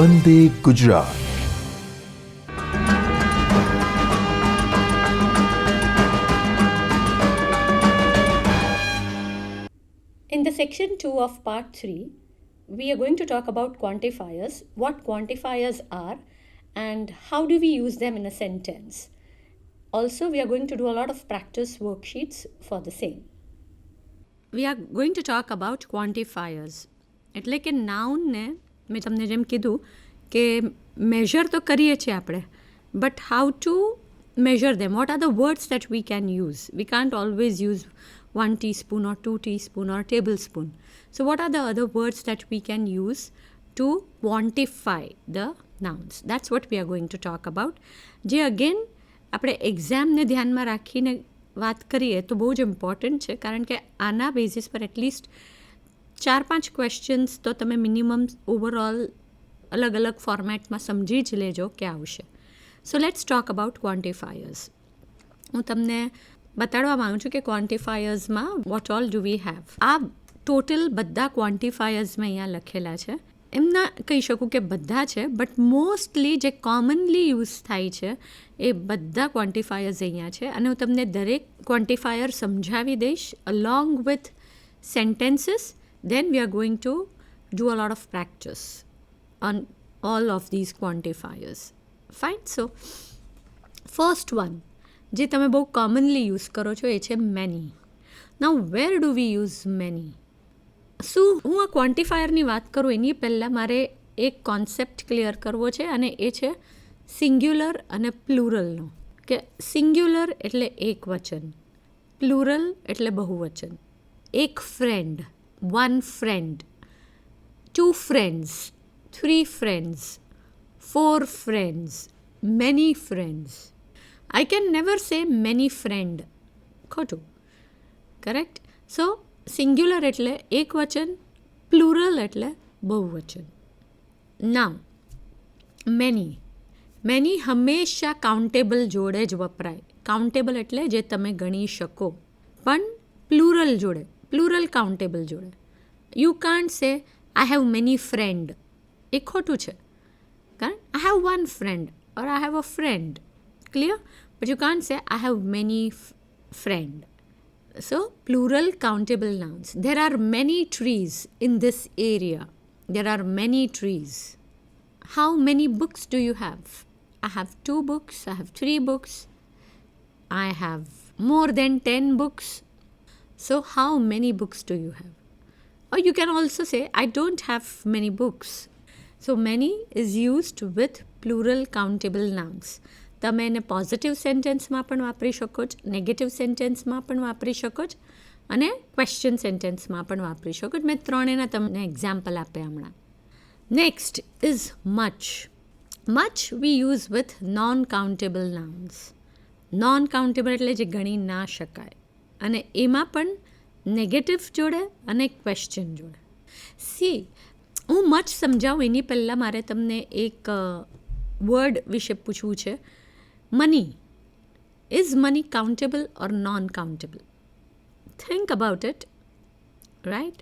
Vande Gujarat. In the section 2 of part 3, we are going to talk about quantifiers, what quantifiers are, and how do we use them in a sentence. Also, we are going to do a lot of practice worksheets for the same. We are going to talk about quantifiers. એટલે કે નાઉનને મેં તમને જેમ કીધું કે measure તો કરીએ છીએ આપણે, but how to measure them? What are the words that we can use? We can't always use 1 teaspoon or 2 teaspoon or tablespoon. So what are the other words that we can use to quantify the nouns? That's what we are going to talk about. જે again આપણે એક્ઝામને ધ્યાનમાં રાખીને વાત કરીએ તો બહુ જ important છે, કારણ કે આના બેઝિસ પર એટલીસ્ટ 4-5 ક્વેશ્ચન્સ તો તમે મિનિમમ ઓવરઓલ અલગ અલગ ફોર્મેટમાં સમજી જ લેજો કે આવશે. So let's talk about quantifiers. હું તમને બતાડવા માગું છું કે ક્વોન્ટિફાયર્સમાં what all do we have. આ ટોટલ બધા ક્વોન્ટિફાયર્સ મેં અહીંયા લખેલા છે. એમ ના કહી શકું કે બધા છે, બટ મોસ્ટલી જે કોમનલી યુઝ થાય છે એ બધા ક્વોન્ટિફાયર્સ અહીંયા છે, અને હું તમને દરેક ક્વોન્ટિફાયર સમજાવી દઈશ along with sentences. Then we are going to do a lot of practice on all of these quantifiers. Fine. So first one જે તમે બહુ કોમનલી યુઝ કરો છો એ છે many. Now where do we use many? શું હું આ ક્વોન્ટિફાયરની વાત કરું એની પહેલાં મારે એક કોન્સેપ્ટ ક્લિયર કરવો છે, અને એ છે સિંગ્યુલર અને પ્લુરલનો. કે સિંગ્યુલર એટલે એક વચન, પ્લુરલ એટલે બહુવચન. એક friend, one friend, 2 friends, 3 friends, 4 friends, many friends. I can never say many friend. ખોટું, કરેક્ટ? સો સિંગ્યુલર એટલે એક વચન, પ્લુરલ એટલે બહુવચન. નાઉ મેની હંમેશા કાઉન્ટેબલ જોડે જ વપરાય. કાઉન્ટેબલ એટલે જે તમે ગણી શકો, પણ પ્લુરલ જોડે, પ્લુરલ કાઉન્ટેબલ જોડે. You can't say I have many friend. એ ખોટું છે, કારણ I have one friend or I have a friend. Clear? But you can't say I have many friend. So plural countable nouns. There are many trees in this area. There are many trees. How many books do you have? I have 2 books. I have 3 books. I have more than 10 books. So how many books do you have? Or you can also say I don't have many books. So many is used with plural countable nouns. તમે એને positive સેન્ટેન્સમાં પણ વાપરી શકો છો, negative સેન્ટેન્સમાં પણ વાપરી શકો છો, અને ક્વેશ્ચન સેન્ટેન્સમાં પણ વાપરી શકો છો. મેં ત્રણેના તમને એક્ઝામ્પલ આપ્યા હમણાં. Next is much. Much we use with non countable nouns. Non countable એટલે જે ગણી ના શકાય, અને એમાં પણ નેગેટિવ જોડે અને ક્વેશ્ચન જોડે. સી, હું મચ સમજાવું એની પહેલાં મારે તમને એક વર્ડ વિશે પૂછવું છે. Money. Is money countable or non countable? Think about it, right?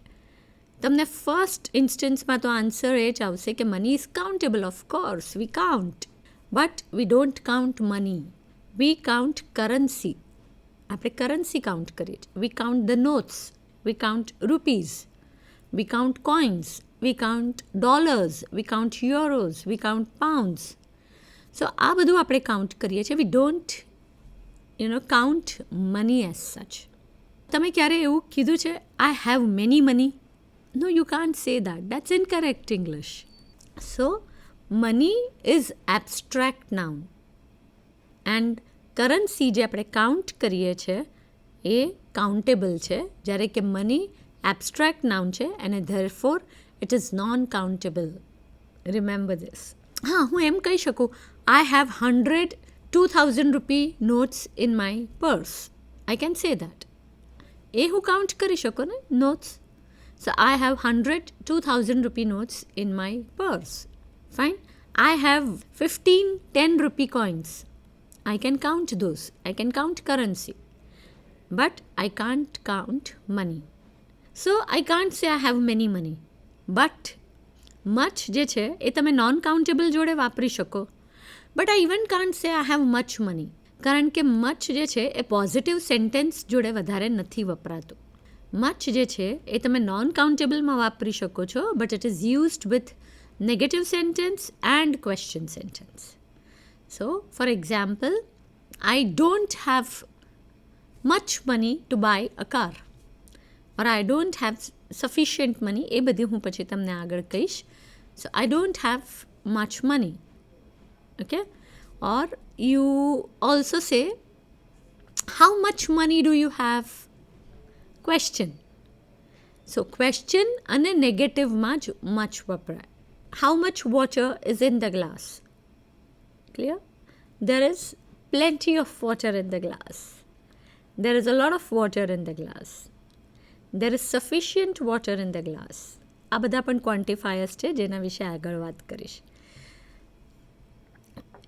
તમને ફર્સ્ટ ઇન્સ્ટન્સમાં તો આન્સર એ જ આવશે કે money is countable. Of course we count, but we don't count money. We count currency. આપણે કરન્સી કાઉન્ટ કરીએ છીએ. We count the notes, we count rupees, we count coins, we count dollars, we count euros, we count pounds. So આ બધું આપણે count કરીએ છીએ. વી don't count money as such. તમે ક્યારે એવું કીધું છે I have many money? No, you can't say that. That's incorrect English. So money is abstract noun, and currency જે આપણે કાઉન્ટ કરીએ છીએ એ કાઉન્ટેબલ છે, જ્યારે કે મની એબ્સ્ટ્રેક્ટ નાઉન છે, અને therefore it is known countable. Remember this. હા, હું એમ કહી શકું I have 100 2000 rupee notes in my purse. I can say that. એ હું કાઉન્ટ કરી શકું ને, notes. So I have 100 2000 rupee notes in my purse. Fine. I have 15 10 રૂપી coins. I can count those. I can count currency. But I can't count money. So I can't say I have many money. But much જે છે એ તમે non countable જોડે વાપરી શકો, but I even can't say I have much money, કારણ કે much જે છે એ પોઝિટિવ સેન્ટેન્સ જોડે વધારે નથી વપરાતું. મચ જે છે એ તમે નોન કાઉન્ટેબલમાં વાપરી શકો છો, but it is used with negative sentence and question sentence. So for example, I don't have much money to buy a car, or I don't have sufficient money, એ બધી હું પછી તમને આગળ કહીશ. So I don't have much money. Okay, or you also say how much money do you have? Question. So question અને નેગેટિવમાં જ much વપરાય. How much water is in the glass? Clear? There is plenty of water in the glass. There is a lot of water in the glass. There is sufficient water in the glass. આ બધા પણ quantifiers છે જેના વિશે આગળ વાત કરીશ.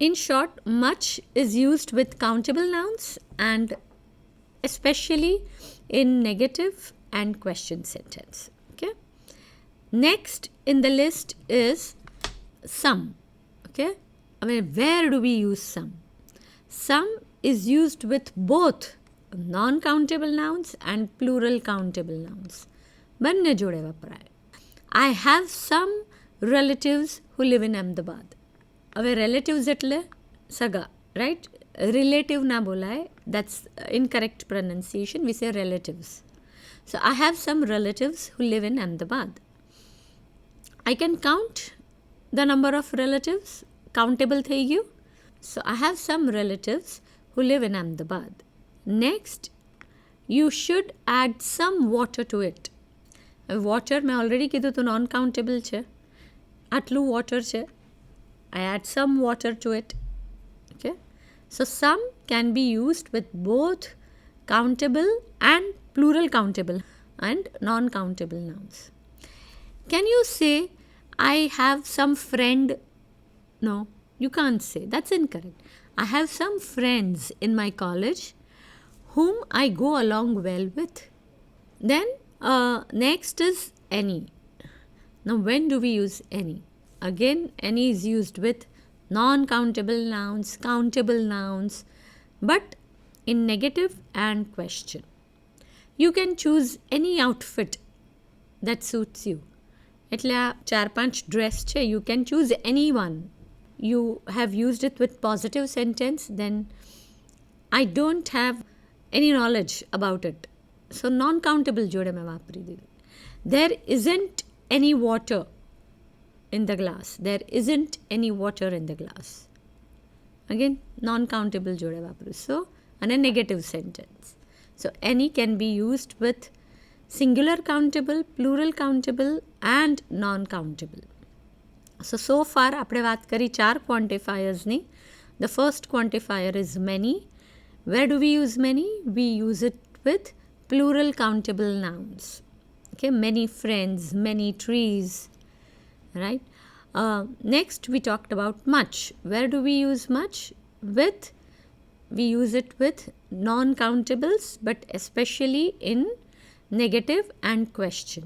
In short, much is used with countable nouns and especially in negative and question sentence. Okay. Next in the list is some. Okay. I mean, where do we use some? Some is used with both non-countable nouns and plural countable nouns. બંને જોડે વપરાય. I have some relatives who live in Ahmedabad. હવે relatives એટલે સગા, right? Relative ના બોલાય, that's incorrect pronunciation. We say relatives. So I have some relatives who live in Ahmedabad. I can count the number of relatives. Countable થઈ ગયું. So I have some relatives who live in Ahmedabad. Next, you should add some water to it. Water મેં already કીધું તો non countable છે, આટલું water છે. I add some water to it. Okay. So some can be used with both countable and plural countable and non-countable nouns. Can you say, I have some friend? No, you can't say. That's incorrect. I have some friends in my college whom I go along well with. Then next is any. Now when do we use any? Again, any is used with non-countable nouns, countable nouns, but in negative and question. You can choose any outfit that suits you. એટલે આ 4-5 dress છે, you can choose any one. You have used it with positive sentence, then I don't have any knowledge about it. So non-countable જોડે મેં વાપરી દીધું. There isn't any water in the glass. There isn't any water in the glass. Again, non-countable જોડે વાપરું. So, and a negative sentence. So, any can be used with singular countable, plural countable and non-countable. So far આપણે વાત કરી 4 quantifiers-ની. The first quantifier is many. Where do we use many? We use it with plural countable nouns. Okay, many friends, many trees. Right? Next, we talked about much. Where do we use much? We use it with non-countables, but especially in negative and question.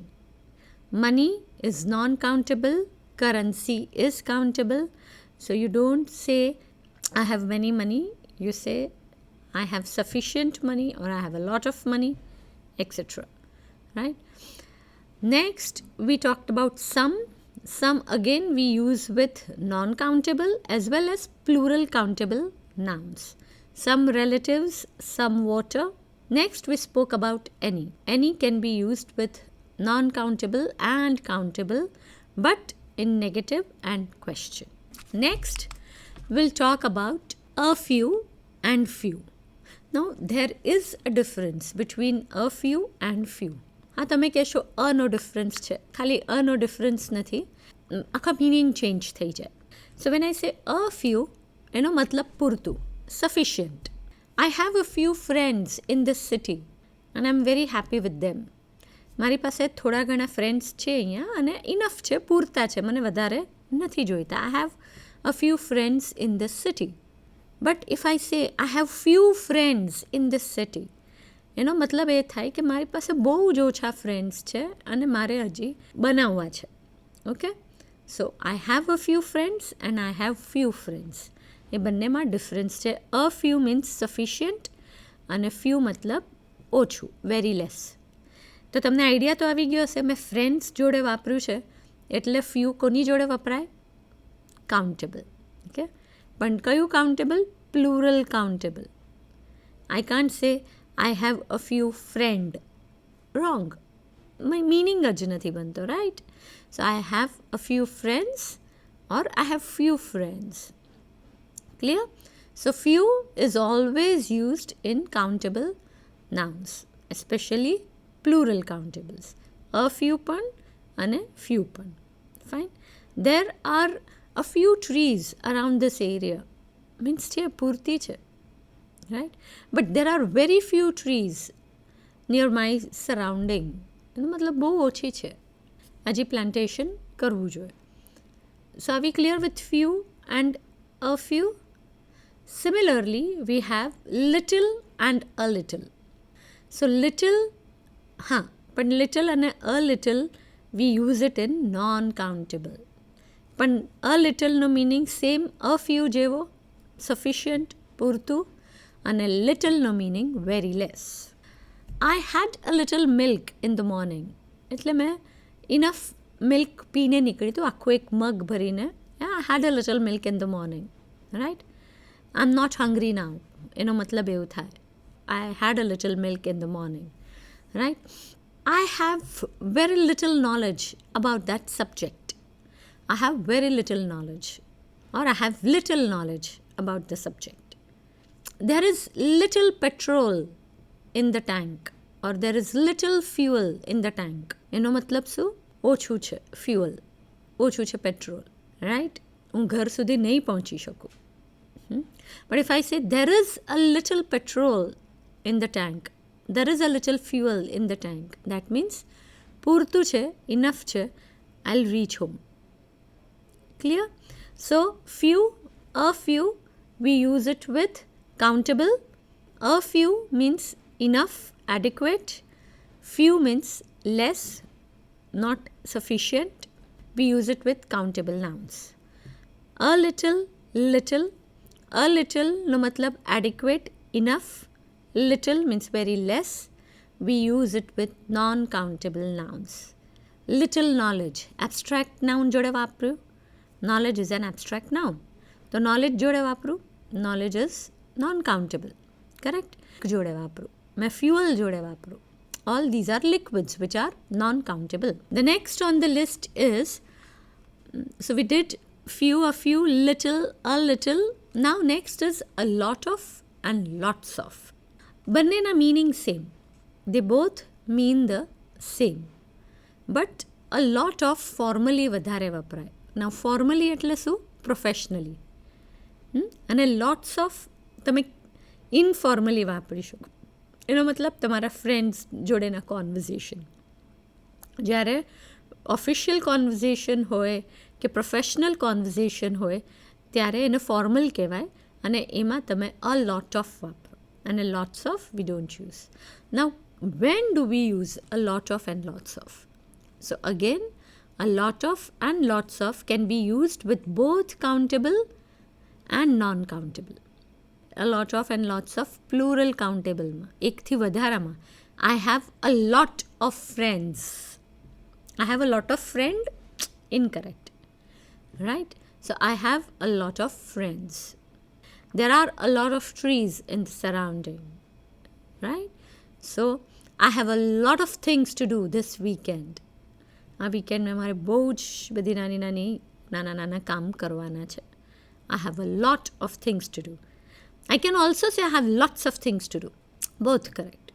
Money is non-countable, currency is countable. So you don't say, I have many money. You say, I have sufficient money, or I have a lot of money, etc. Right? Next, we talked about some. Some again we use with non-countable as well as plural countable nouns. Some relatives, some water. Next we spoke about any. Any can be used with non-countable and countable, but in negative and question. Next we'll talk about a few and few. Now there is a difference between a few and few. હા, તમે કહેશો અનો difference છે. ખાલી અનો difference નથી, આખા meaning change થઈ જાય. સો when આઈ સે અ ફ્યુ, એનો મતલબ પૂરતું, sufficient. I have a few friends in this city and I am very happy with them. મારી પાસે થોડા ઘણા ફ્રેન્ડ્સ છે અહીંયા અને ઇનફ છે, પૂરતા છે, મને વધારે નથી જોઈતા. I have a few friends in this city. But if I say I have few friends in this city, એનો મતલબ એ થાય કે મારી પાસે બહુ જ ઓછા ફ્રેન્ડ્સ છે અને મારે હજી બનાવવા છે. Okay, so I have a few friends and I have few friends. એ બંનેમાં ડિફરન્સ છે. a few means sufficient અને few મતલબ ઓછું, very less. તો તમને આઈડિયા તો આવી ગયો હશે. મેં ફ્રેન્ડ્સ જોડે વાપર્યું છે એટલે few કોની જોડે વપરાય? કાઉન્ટેબલ. ઓકે, પણ કયું countable? Plural countable. I can't say I have a few friend. Wrong. Meaning જ નથી બનતો, right? So I have a few friends or I have few friends. Clear? So few is always used in countable nouns, especially plural countables. A few પણ અને few પણ. Fine. There are a few trees around this area. Means છે પૂરતી છે, right? But there are very few trees near my surrounding. એનો મતલબ બહુ ઓછી છે. હજી પ્લાન્ટેશન કરવું જોઈએ. So are we clear with few and a few? Similarly, we have little and a little. So little, પણ little અને a little we use it in non-countable. પણ a little no meaning same a few જેવો, sufficient, પૂરતું, અને little no meaning very less. I had a little milk in the morning. એટલે મેં enough milk પીને નીકળી તો આખું એક મગ ભરીને. I had a little milk in the morning, right? I'm not hungry now. એનો મતલબ એવું થાય. I had a little milk in the morning, right? I have very little knowledge about that subject. I have very little knowledge, or I have little knowledge about the subject. There is little petrol in the tank, or there is little fuel in the tank. એનો મતલબ શું? ઓછું છે fuel, ઓછું છે petrol, right? હું ઘર સુધી નહીં પહોંચી શકું. But if I say there is a little petrol in the tank, there is a little fuel in the tank, that means પૂરતું છે, enough છે, I'll reach home. Clear? So few, a few, we use it with countable. A few means enough, adequate. Few means less, not sufficient. We use it with countable nouns. A little, little. A little no matlab adequate, enough. Little means very less. We use it with non-countable nouns. Little knowledge, abstract noun જોડે વાપર્યું. Knowledge is an abstract noun. તો knowledge જોડે વાપરું. Knowledge is non-countable. Correct? જોડે વાપરું. मैं fuel જોડે વાપરું. All these are liquids which are non-countable. The next on the list is, so we did few, a few, little, a little. Now next is a lot of and lots of. બંનેના meaning same. They both mean the same. But a lot of formally વધારે વપરાય. Now formally એટલે શું? Professionally. અને lots of તમે informally વાપરી શકો. એનો મતલબ તમારા ફ્રેન્ડ્સ જોડેના કોન્વર્ઝેશન. જ્યારે ઓફિશિયલ કોન્વર્ઝેશન હોય કે પ્રોફેશનલ કોન્વર્ઝેશન હોય ત્યારે એને ફોર્મલ કહેવાય અને એમાં તમે a lot of વાપરો. અને lots of we don't use. Now when do we use a lot of and lots of? So again, a lot of and lots of can be used with both countable and non-countable. A lot of and lots of plural countable માં એકથી વધારામાં. I have a lot of friends. I have a lot of friend, incorrect, right? So I have a lot of friends. There are a lot of trees in the surrounding, right? So I have a lot of things to do this weekend. આ વીકેન્ડમાં મારે બહુ જ બધી નાના કામ કરવાના છે. I have a lot of things to do. I can also say I have lots of things to do. Both correct.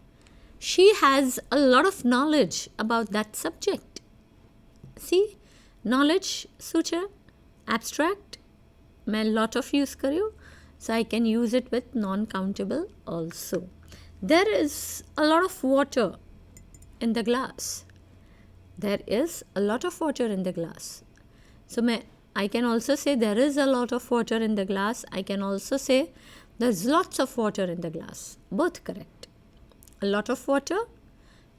She has a lot of knowledge about that subject. See, knowledge શું છે? Abstract. मैं lot of use કર્યું. So I can use it with non-countable also. There is a lot of water in the glass. There is a lot of water in the glass. So I can also say there is a lot of water in the glass. I can also say there's lots of water in the glass. Both correct. A lot of water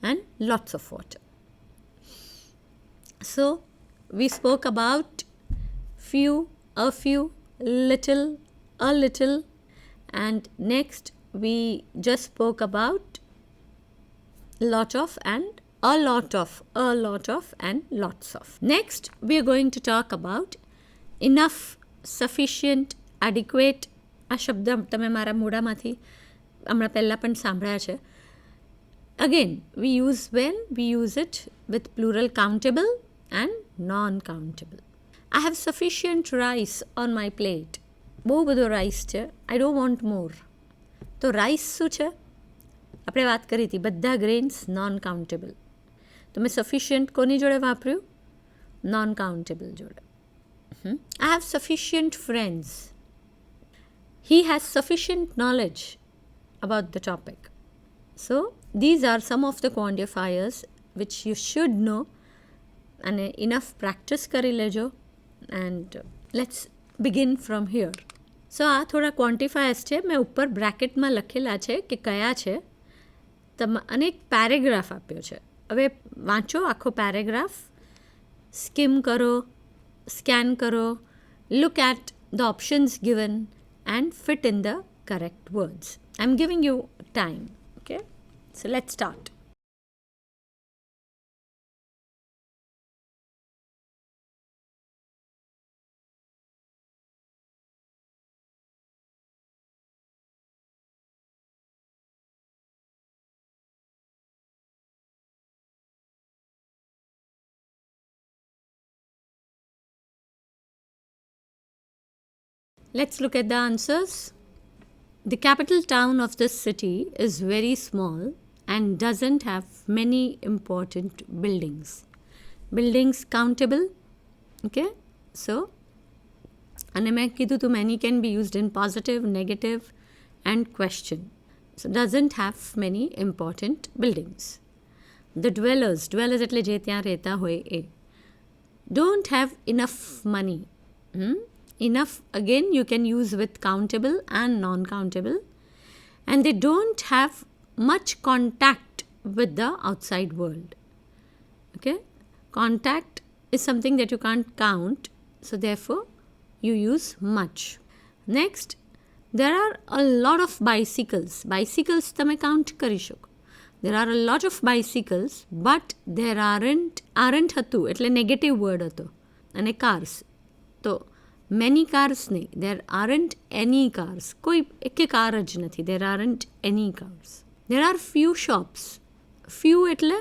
and lots of water. So we spoke about few, a few, little, a little, and next we just spoke about lot of and a lot of, and lots of. Next we are going to talk about enough, sufficient, adequate. આ શબ્દ તમે મારા મોઢામાંથી હમણાં પહેલાં પણ સાંભળ્યા છે. Again, we use when we use it with plural countable and non-countable. I have sufficient rice on my plate. બહુ બધો રાઈસ છે. I don't want more. તો રાઈસ શું છે? આપણે વાત કરી હતી બધા ગ્રેન્સ નોન કાઉન્ટેબલ. તો મેં સફિશિયન્ટ કોની જોડે વાપર્યું? નોન કાઉન્ટેબલ જોડે. I have sufficient friends. He has sufficient knowledge about the topic. So these are some of the quantifiers which you should know, and enough practice કરી લેજો. And let's begin from here. So આ થોડા quantifiers છે, મેં ઉપર બ્રેકેટમાં લખેલા છે કે કયા છે. અને એક પેરેગ્રાફ આપ્યો છે. હવે વાંચો આખો પેરેગ્રાફ, સ્કીમ કરો, સ્કેન કરો, look at the options given and fit in the correct words. I'm giving you time. Okay, so let's start. Let's look at the answers. The capital town of this city is very small and doesn't have many important buildings. Buildings countable. Okay, so and मैं कीधु तो many can be used in positive, negative and question. So doesn't have many important buildings. The dwellers એટલે જે ત્યાં રહેતા હોય એ. Don't have enough money. Enough again you can use with countable and non-countable, and they don't have much contact with the outside world. Okay, contact is something that you can't count, so therefore you use much. Next, there are a lot of bicycles. Bicycles તમે count કરી શકો. There are a lot of bicycles, but there aren't હતું એટલે negative word હતો. અને cars તો many cars નહીં, there aren't any cars. કોઈ એકે કાર જ નથી. There aren't any cars. There are few shops. Few એટલે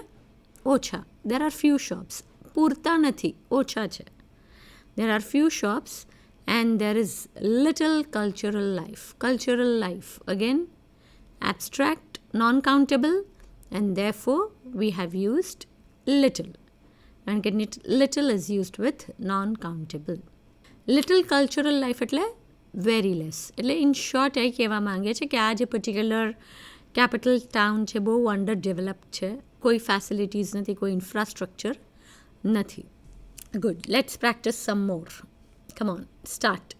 ઓછા. There are few shops. પૂરતા નથી, ઓછા છે. There are few shops and there is little cultural life. Cultural life again abstract, non-countable, and therefore we have used little. And little is used with non-countable. Little cultural life એટલે very less. એટલે in short એ કહેવા માંગે છે કે આ જે particular capital town છે બહુ અંડર ડેવલપ્ડ છે, કોઈ ફેસિલિટીઝ નથી, કોઈ ઇન્ફ્રાસ્ટ્રક્ચર નથી. Good, let's practice some more. Come on, start.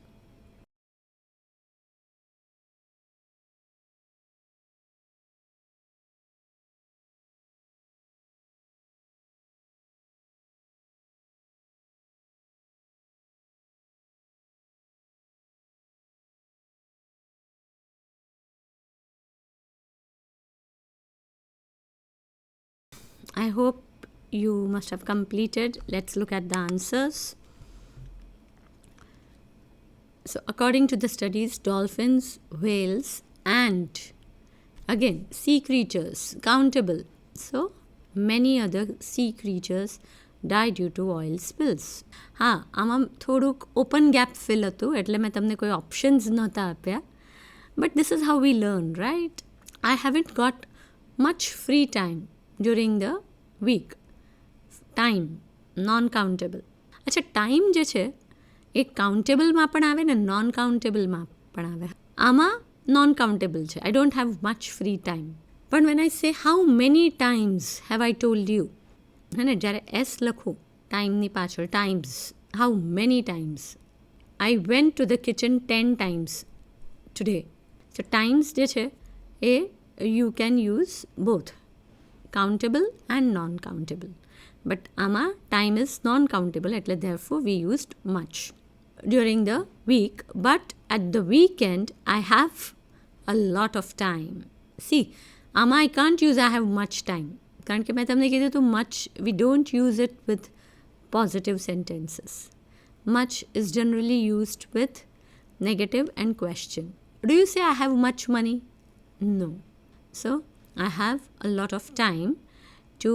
I hope you must have completed. Let's look at the answers. So according to the studies, dolphins, whales and again sea creatures countable. So many other sea creatures die due to oil spills. હા, આમાં થોડુંક open gap fill હતું એટલે મેં તમને કોઈ options નહોતા આપ્યા. But this is how we learn, right? I haven't got much free time during the week. Time, non-countable. અચ્છા, ટાઈમ જે છે એ કાઉન્ટેબલમાં પણ આવે ને નોન કાઉન્ટેબલમાં પણ આવે. આમાં નોન કાઉન્ટેબલ છે. I don't have much free time. પણ when I say how many times have I told you, હે ને, જ્યારે એસ લખું ટાઈમની પાછળ, times, how many times. I went to the kitchen 10 times today. So times જે છે એ you can use both countable and non-countable. But આમાં time is non-countable એટલે therefore we used much. during the week, but at the weekend I have a lot of time. See, I can't use I have much time. કારણ કે મેં તમને કીધું તો much, we don't use it with positive sentences. Much is generally used with negative and question. Do you say I have much money? No. So, I have a lot of time to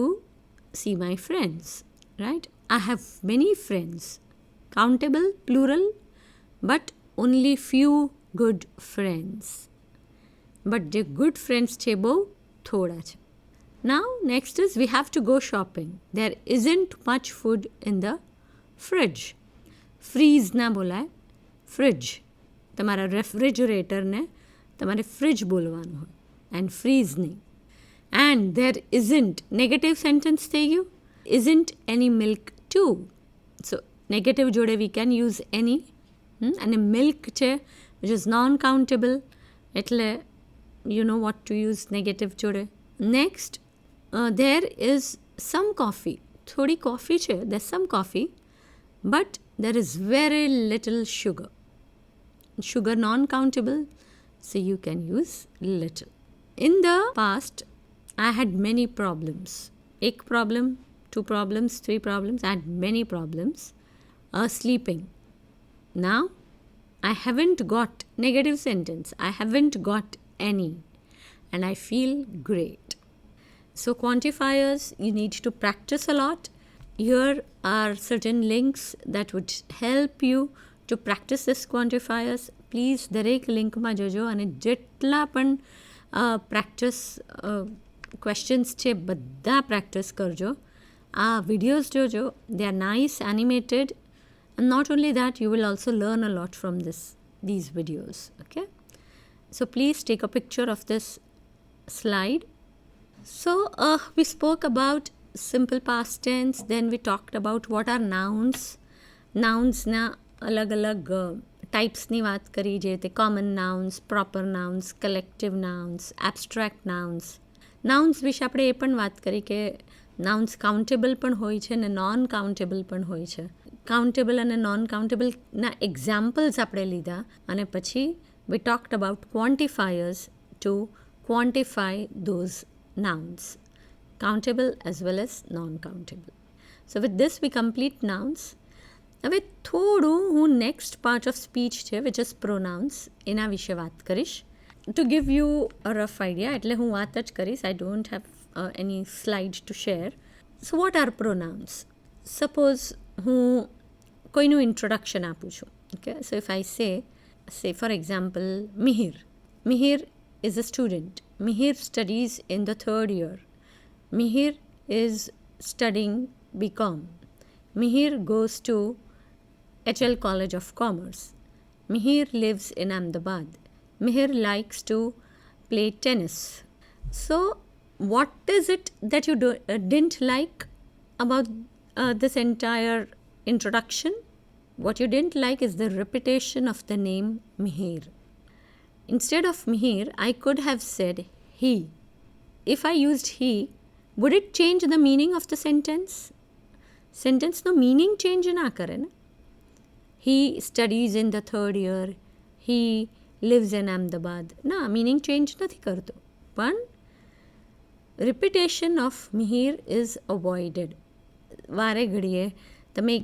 see my friends, right? I have many friends. Countable, plural, but only few good friends. But the good friends છે બહુ થોડા છે. Now, next is we have to go shopping. There isn't much food in the fridge. Freeze ના બોલાય, fridge. તમારા રેફ્રિજરેટરને તમારે fridge બોલવાનું હોય and freeze નહીં. And there isn't, negative sentence થઈ ગયું. Isn't any milk too. So, negative જોડે we can use any. અને milk છે which is non-countable. એટલે you know what to use negative જોડે. Next, there is some coffee. થોડી coffee છે, there's some coffee, but there is very little sugar. Sugar non-countable, so you can use little. In the past, I had many problems. एक problem, 2 problems, 3 problems. I had many problems sleeping. Now, I haven't got, negative sentence, I haven't got any. And I feel great. So quantifiers, you need to practice a lot. Here are certain links that would help you to practice this quantifiers. Please, દરેક લિંકમાં જજો અને જેટલા પણ practice questions છે બધા practice કરજો. આ videos જોજો, they are nice animated. And not only that, you will also learn a lot from these videos. Okay? So please take a picture of this slide. So we spoke about simple past tense, then we talked about what are nouns. Nouns na alag-alag types ની વાત કરી, જે તે common nouns, proper nouns, collective nouns, abstract nouns. Nouns વિશે આપણે એ પણ વાત કરી કે nouns countable પણ હોય છે ને non-countable પણ હોય છે. Countable અને non-countable examples આપણે લીધા અને પછી we talked about quantifiers to quantify those nouns, countable as well as non-countable. So with this we complete nouns. હવે થોડું હું next part of speech છે which is pronouns, એના વિશે વાત કરીશ. To give you a rough idea, એટલે હું વાત જ કરીશ. I don't have any slide to share. So what are pronouns? Suppose હું કોઈનું introduction આપું છું. Okay? So if I say for example, Mihir is a student. Mihir studies in the 3rd year. Mihir is studying BCom. Mihir goes to HL College of Commerce. Mihir lives in Ahmedabad. Mihir likes to play tennis. So, what is it that you didn't like about this entire introduction? What you didn't like is the repetition of the name Mihir. Instead of Mihir, I could have said he. If I used he, would it change the meaning of the sentence? Sentence no meaning change na kare na. He studies in the 3rd year. He lives in Ahmedabad. Na, meaning change nathi karto. But repetition of Mihir is avoided. વારે ઘડીએ તમે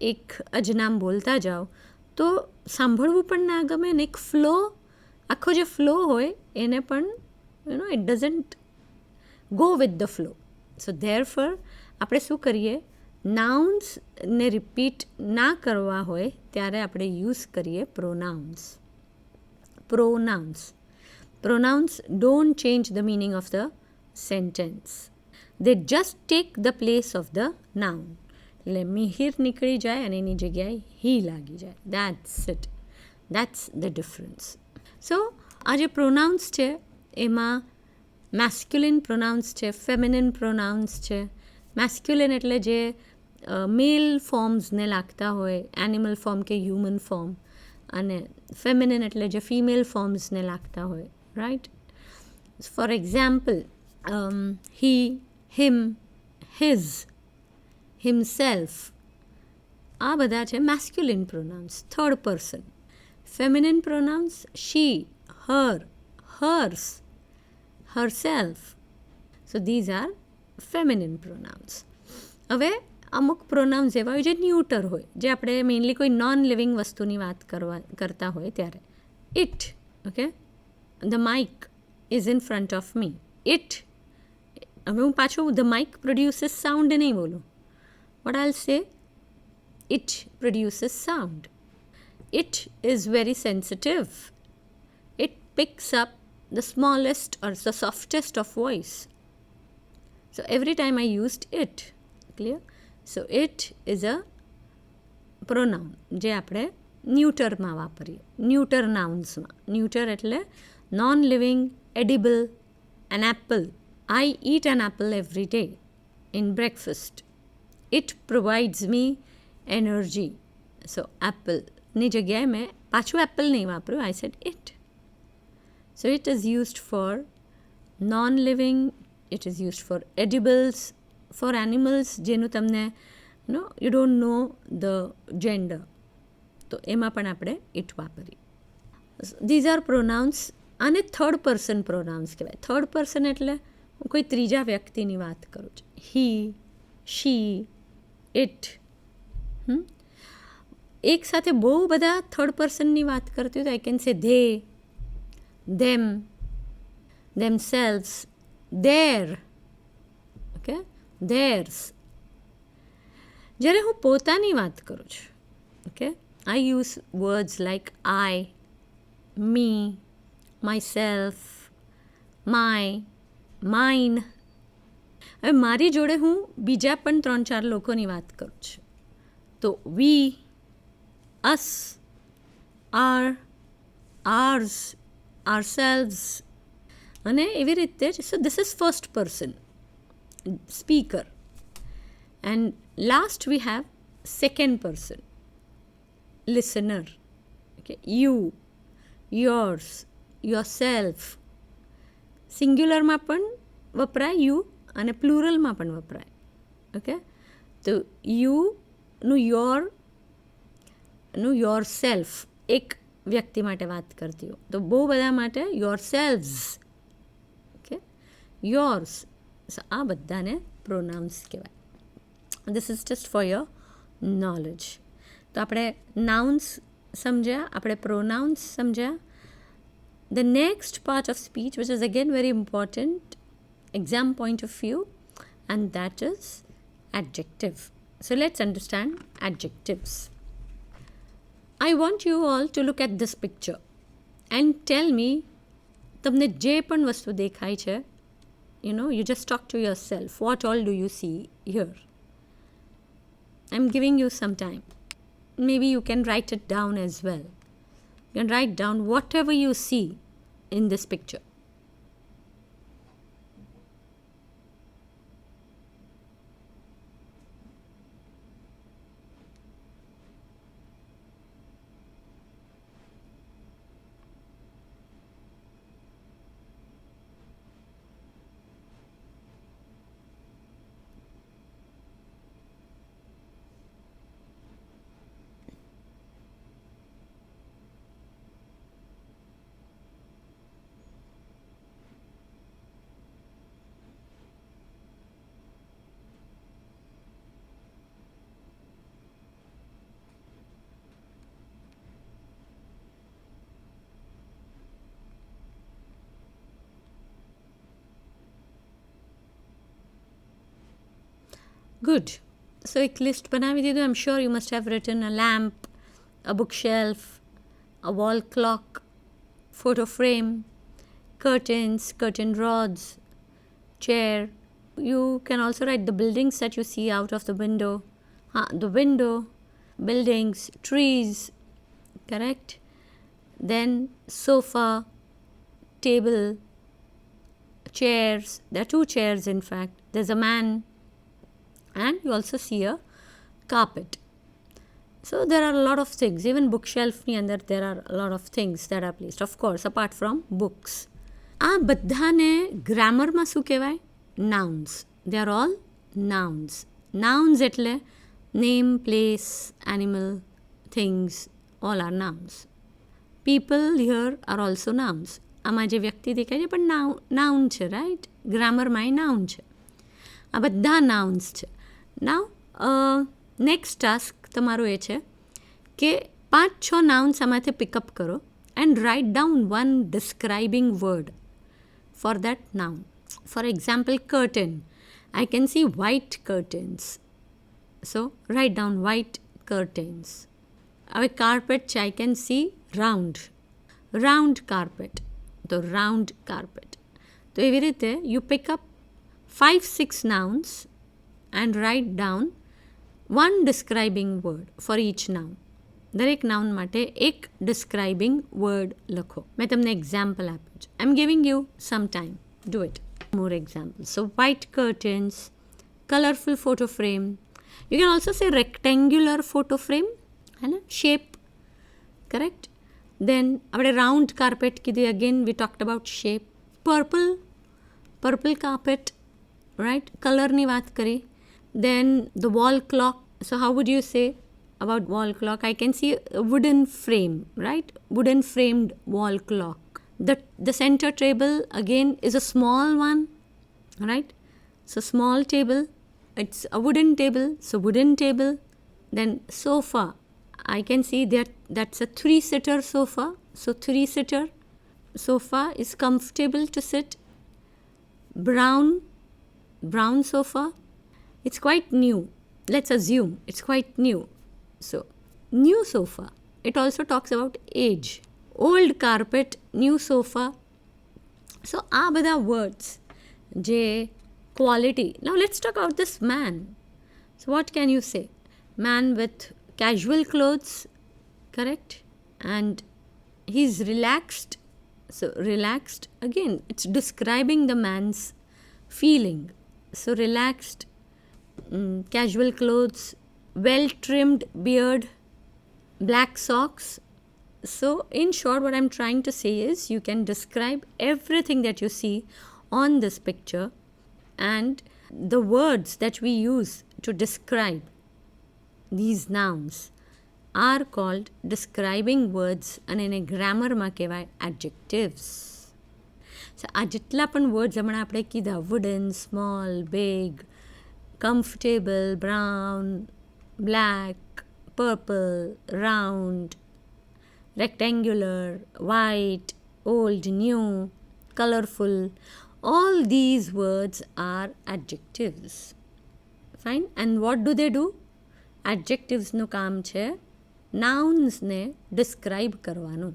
એક અજનામ બોલતા જાઓ તો સાંભળવું પણ ના ગમે ને એક ફ્લો, આખો જે ફ્લો હોય એને પણ it doesn't go with the flow. So therefore આપણે શું કરીએ, nouns ને રિપીટ ના કરવા હોય ત્યારે આપણે યુઝ કરીએ pronouns. Pronouns don't change the meaning of the sentence. They just take the place of the noun. એટલે મિહિર નીકળી જાય અને એની જગ્યાએ he લાગી જાય. That's it. That's the difference. So આ જે pronouns છે એમાં masculine pronouns છે, feminine pronouns છે. Masculine એટલે જે મેલ ફોર્મ્સને લાગતા હોય, એનિમલ ફોર્મ કે હ્યુમન ફોર્મ, અને ફેમિનિન એટલે જે ફિમેલ ફોર્મ્સને લાગતા હોય, right? For example, he, him, his, himself, આ બધા છે masculine pronouns, third person. Feminine pronouns she, her, hers, herself. So these are feminine pronouns. હવે અમુક પ્રોનાઉન્સ એવા હોય જે ન્યુટર હોય, જે આપણે મેઇનલી કોઈ નોન લિવિંગ વસ્તુની વાત કરતા હોય ત્યારે. It, okay, the mic is in front of me. It, હવે હું પાછું ધ માઇક પ્રોડ્યુસીસ સાઉન્ડ નહીં બોલું. What I'll say, it produces sound. It is very sensitive. It picks up the smallest or the softest of voice. So every time I used it. Clear? So it is a pronoun જે આપણે ન્યુટરમાં વાપરીએ, ન્યુટર નાઉન્સમાં. ન્યુટર એટલે non living, edible. an apple, I eat an apple every day in breakfast. It provides me energy. So apple ની જગ્યાએ મેં પાછું Apple નહીં વાપર્યું, I said it. So it is used for non-living, it is used for edibles, for animals જેનું તમને you don't know the gender. તો એમાં પણ આપણે it વાપરીએ. These are pronouns. આને થર્ડ પર્સન પ્રોનાઉન્સ કહેવાય. થર્ડ પર્સન એટલે હું કોઈ ત્રીજા વ્યક્તિની વાત કરું છું. he, she, it. એક સાથે બહુ બધા થર્ડ પર્સનની વાત કરતી હોય તો I can say they, them, themselves, their, okay, theirs. જ્યારે હું પોતાની વાત કરું છું, okay, I use words like I, me, myself, my, mine. હવે મારી જોડે હું બીજા પણ 3-4 લોકોની વાત કરું છું તો we, us, our, ours, ourselves, અને એવી રીતે જ. સો this is first person, speaker. And last we have second person, listener. Okay, you, yours, yourself. સિંગ્યુલરમાં પણ વપરાય you અને પ્લુરલમાં પણ વપરાય. ઓકે, તો યુનું યોર સેલ્ફ એક વ્યક્તિ માટે વાત કરતી હો તો બહુ બધા માટે યોર સેલ્વ્સ. Okay, yours. આ બધાને પ્રોનાઉન્સ કહેવાય. This is just for your knowledge. તો આપણે નાઉન્સ સમજ્યા, આપણે પ્રોનાઉન્સ સમજ્યા. The next part of speech, which is again very important, exam point of view, and that is adjective. So let's understand adjectives. I want you all to look at this picture and tell me, તમને જે પણ વસ્તુ દેખાય છે, you just talk to yourself. What all do you see here? I'm giving you some time. Maybe you can write it down as well. You can write down whatever you see in this picture. Good. So એક list બનાવી દીધું. I'm sure you must have written a lamp, a bookshelf, a wall clock, photo frame, curtains, curtain rods, chair. You can also write the buildings that you see out of the window. The window, buildings, trees, correct? Then sofa, table, chairs. There are 2 chairs in fact. There's a man. And you also see a carpet. So there are a lot of things. Even bookshelf ni andar there are a lot of things that are placed, of course, apart from books. આ બધાને ગ્રામરમાં શું કહેવાય? Nouns. They are all nouns. Nouns એટલે Name, place, animal, things, all are nouns. People here are also nouns. આમાં જે વ્યક્તિ દેખાય છે પણ નાઉન છે, રાઈટ? ગ્રામરમાં એ નાઉન છે. આ બધા નાઉન્સ છે. નાવ નેક્સ્ટ ટાસ્ક તમારો એ છે કે 5-6 નાઉન્સ આમાંથી પિકઅપ કરો and write down one describing word for that noun. For example, curtain. I can see white curtains. So, write down white curtains. હવે કાર્પેટ છે, I can see round carpet. તો round carpet. તો એવી રીતે you pick up 5-6 nouns and write down one describing word for each noun. દરેક noun માટે એક describing word લખો. મેં તમને એક્ઝામ્પલ આપ્યું છે. I am giving you some time. Do it. More examples. So, white curtains, colorful photo frame. You can also say rectangular photo frame, है ना? Shape, correct? Then, our round carpet, again we talked about shape. Purple carpet, right? Color ni baat kari. Then, the wall clock. So, how would you say about wall clock? I can see a wooden frame, right? Wooden framed wall clock. The center table again is a small one, right? So small table, it's a wooden table, so wooden table. Then sofa, I can see that's a 3-seater sofa, so 3-seater sofa is comfortable to sit. Brown sofa, it's quite new. Let's assume it's quite new. So new sofa. It also talks about age. Old carpet, new sofa. So, આ બધા words જે quality. Now, let's talk about this man. So, what can you say? Man with casual clothes, correct? And he's relaxed. So, relaxed, again, it's describing the man's feeling. So, relaxed, casual clothes, well-trimmed beard, black socks. So, in short, what I'm trying to say is you can describe everything that you see on this picture, and the words that we use to describe these nouns are called describing words, and in a grammar માં કહેવાય adjectives. So, આ જેટલા પણ words હમણાં આપણે કીધા, wooden, small, big, comfortable, brown, black, purple, round, rectangular, white, old, new, colorful, all these words are adjectives. Fine? And what do they do? Adjectives નું કામ છે nouns ને describe કરવાનું.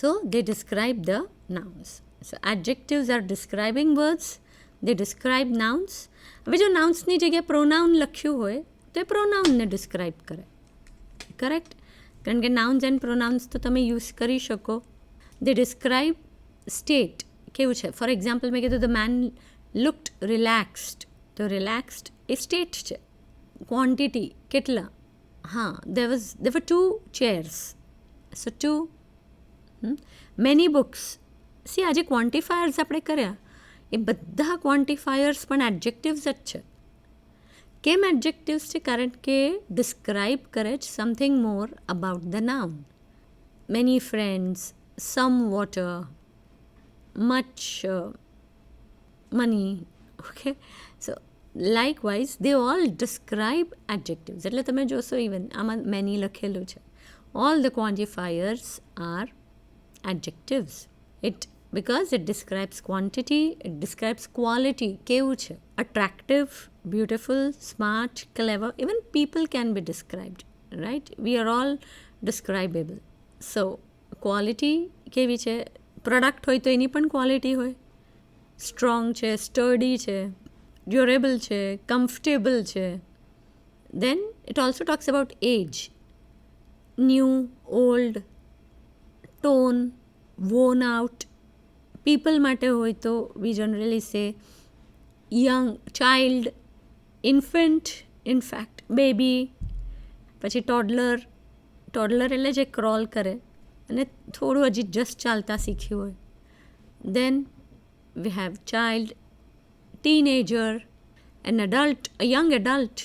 So, they describe the nouns. So, adjectives are describing words. They describe nouns. હવે જો nounsની જગ્યાએ pronoun લખ્યું હોય તો એ pronoun ને describe કરે. Correct? કારણ કે નાઉન્સ એન્ડ પ્રોનાઉન્સ તો તમે યુઝ કરી શકો. દે ડિસ્ક્રાઇબ સ્ટેટ કેવું છે. ફોર એક્ઝામ્પલ મેં કીધું ધ મેન લુક્ડ રિલેક્સ્ડ. તો રિલેક્સ્ડ એ સ્ટેટ છે. ક્વોન્ટિટી કેટલા? હા, there were 2 chairs. So 2. Many books. C આજે ક્વોન્ટિફાયર્સ આપણે કર્યા એ બધા ક્વોન્ટિફાયર્સ પણ એડજેક્ટિવ્સ જ છે. કેમ એડજેક્ટિવ્સ છે? કારણ કે ડિસ્ક્રાઇબ કરે છે something more about the noun. Many friends, some water, much money. Okay, so likewise they all describe adjectives. એટલે તમે જોશો ઇવન આમાં મેની લખેલું છે. All the quantifiers are adjectives. Because it describes quantity, it describes quality. કેવું છે? Attractive, beautiful, smart, clever. Even people can be described, right? We are all describable. So, quality કેવી છે? પ્રોડક્ટ હોય તો એની પણ ક્વોલિટી હોય. સ્ટ્રોંગ છે, સ્ટર્ડી છે, ડ્યુરેબલ છે, કમ્ફર્ટેબલ છે. Then it also talks about age. New, old, tone, worn out. People માટે હોય તો વી જનરલી સે young, child, infant, in fact baby, પછી ટોડલર. ટોડલર એટલે જે ક્રોલ કરે અને થોડું હજી જસ્ટ ચાલતા શીખ્યું હોય. Then we have child, teenager, an adult, a young adult.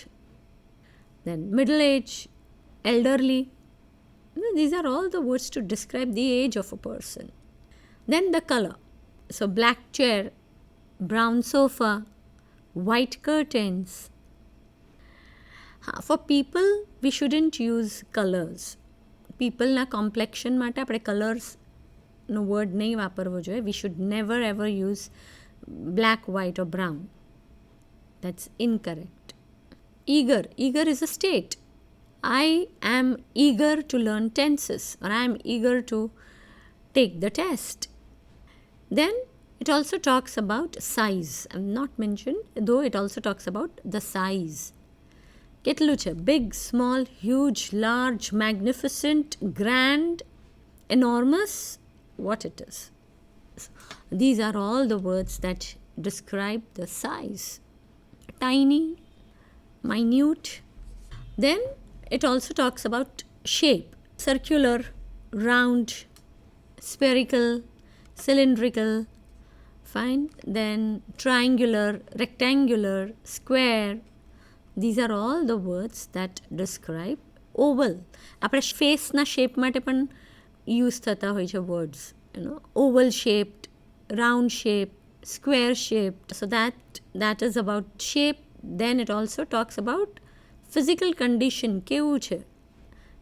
then middle age, elderly. These are all the words to describe the age of a person. Then the color. So black chair, brown sofa, white curtains. For people, we shouldn't use colors. પીપલના complexion માટે આપણે કલર્સનો word નહીં વાપરવો જોઈએ. We should never ever use black, white or brown. That's incorrect. Eager is a state. I am eager to learn tenses, or I am eager to take the test. Then it also talks about size. I'm not mentioned, though it also talks about the size. કેટલું છે? Big, small, huge, large, magnificent, grand, enormous, what it is. These are all the words that describe the size. Tiny, minute. Then it also talks about shape. Circular, round, spherical, cylindrical. Fine. Then triangular, rectangular, square. These are all the words that describe oval. આપણે ફેસના shape માટે પણ use થતા હોય છે words. Oval shaped, round shape, square shaped. So that is about shape. Then it also talks about physical condition. કેવું છે?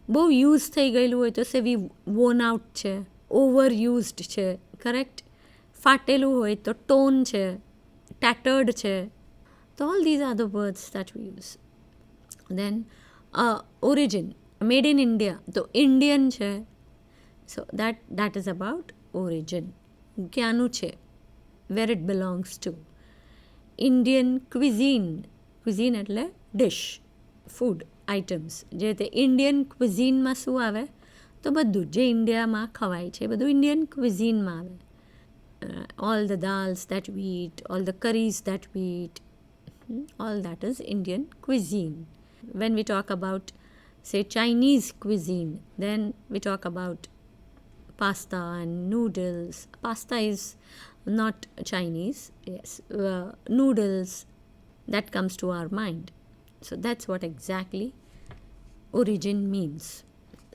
બહુ use થઈ ગયેલું હોય તો સે વી વોર્ન આઉટ છે, ઓવર યુઝડ છે, કરેક્ટ. ફાટેલું હોય તો ટોન છે, ટેટર્ડ છે. So all these are the words that we use. Then origin, made in India, so Indian છે. So that is about origin. ક્યાંનું છે? Where it belongs to. Indian cuisine. Cuisine એટલે dish, food items. જે તે Indian ક્વિઝીનમાં શું આવે? તો બધું જે ઇન્ડિયામાં ખવાય છે બધું ઇન્ડિયન ક્વિઝીનમાં આવે. All the dals that we eat, all the curries that we eat, all that is Indian cuisine. When we talk about, say, Chinese cuisine, then we talk about pasta and noodles. Pasta is not Chinese, yes. Noodles, that comes to our mind. So that's what exactly origin means.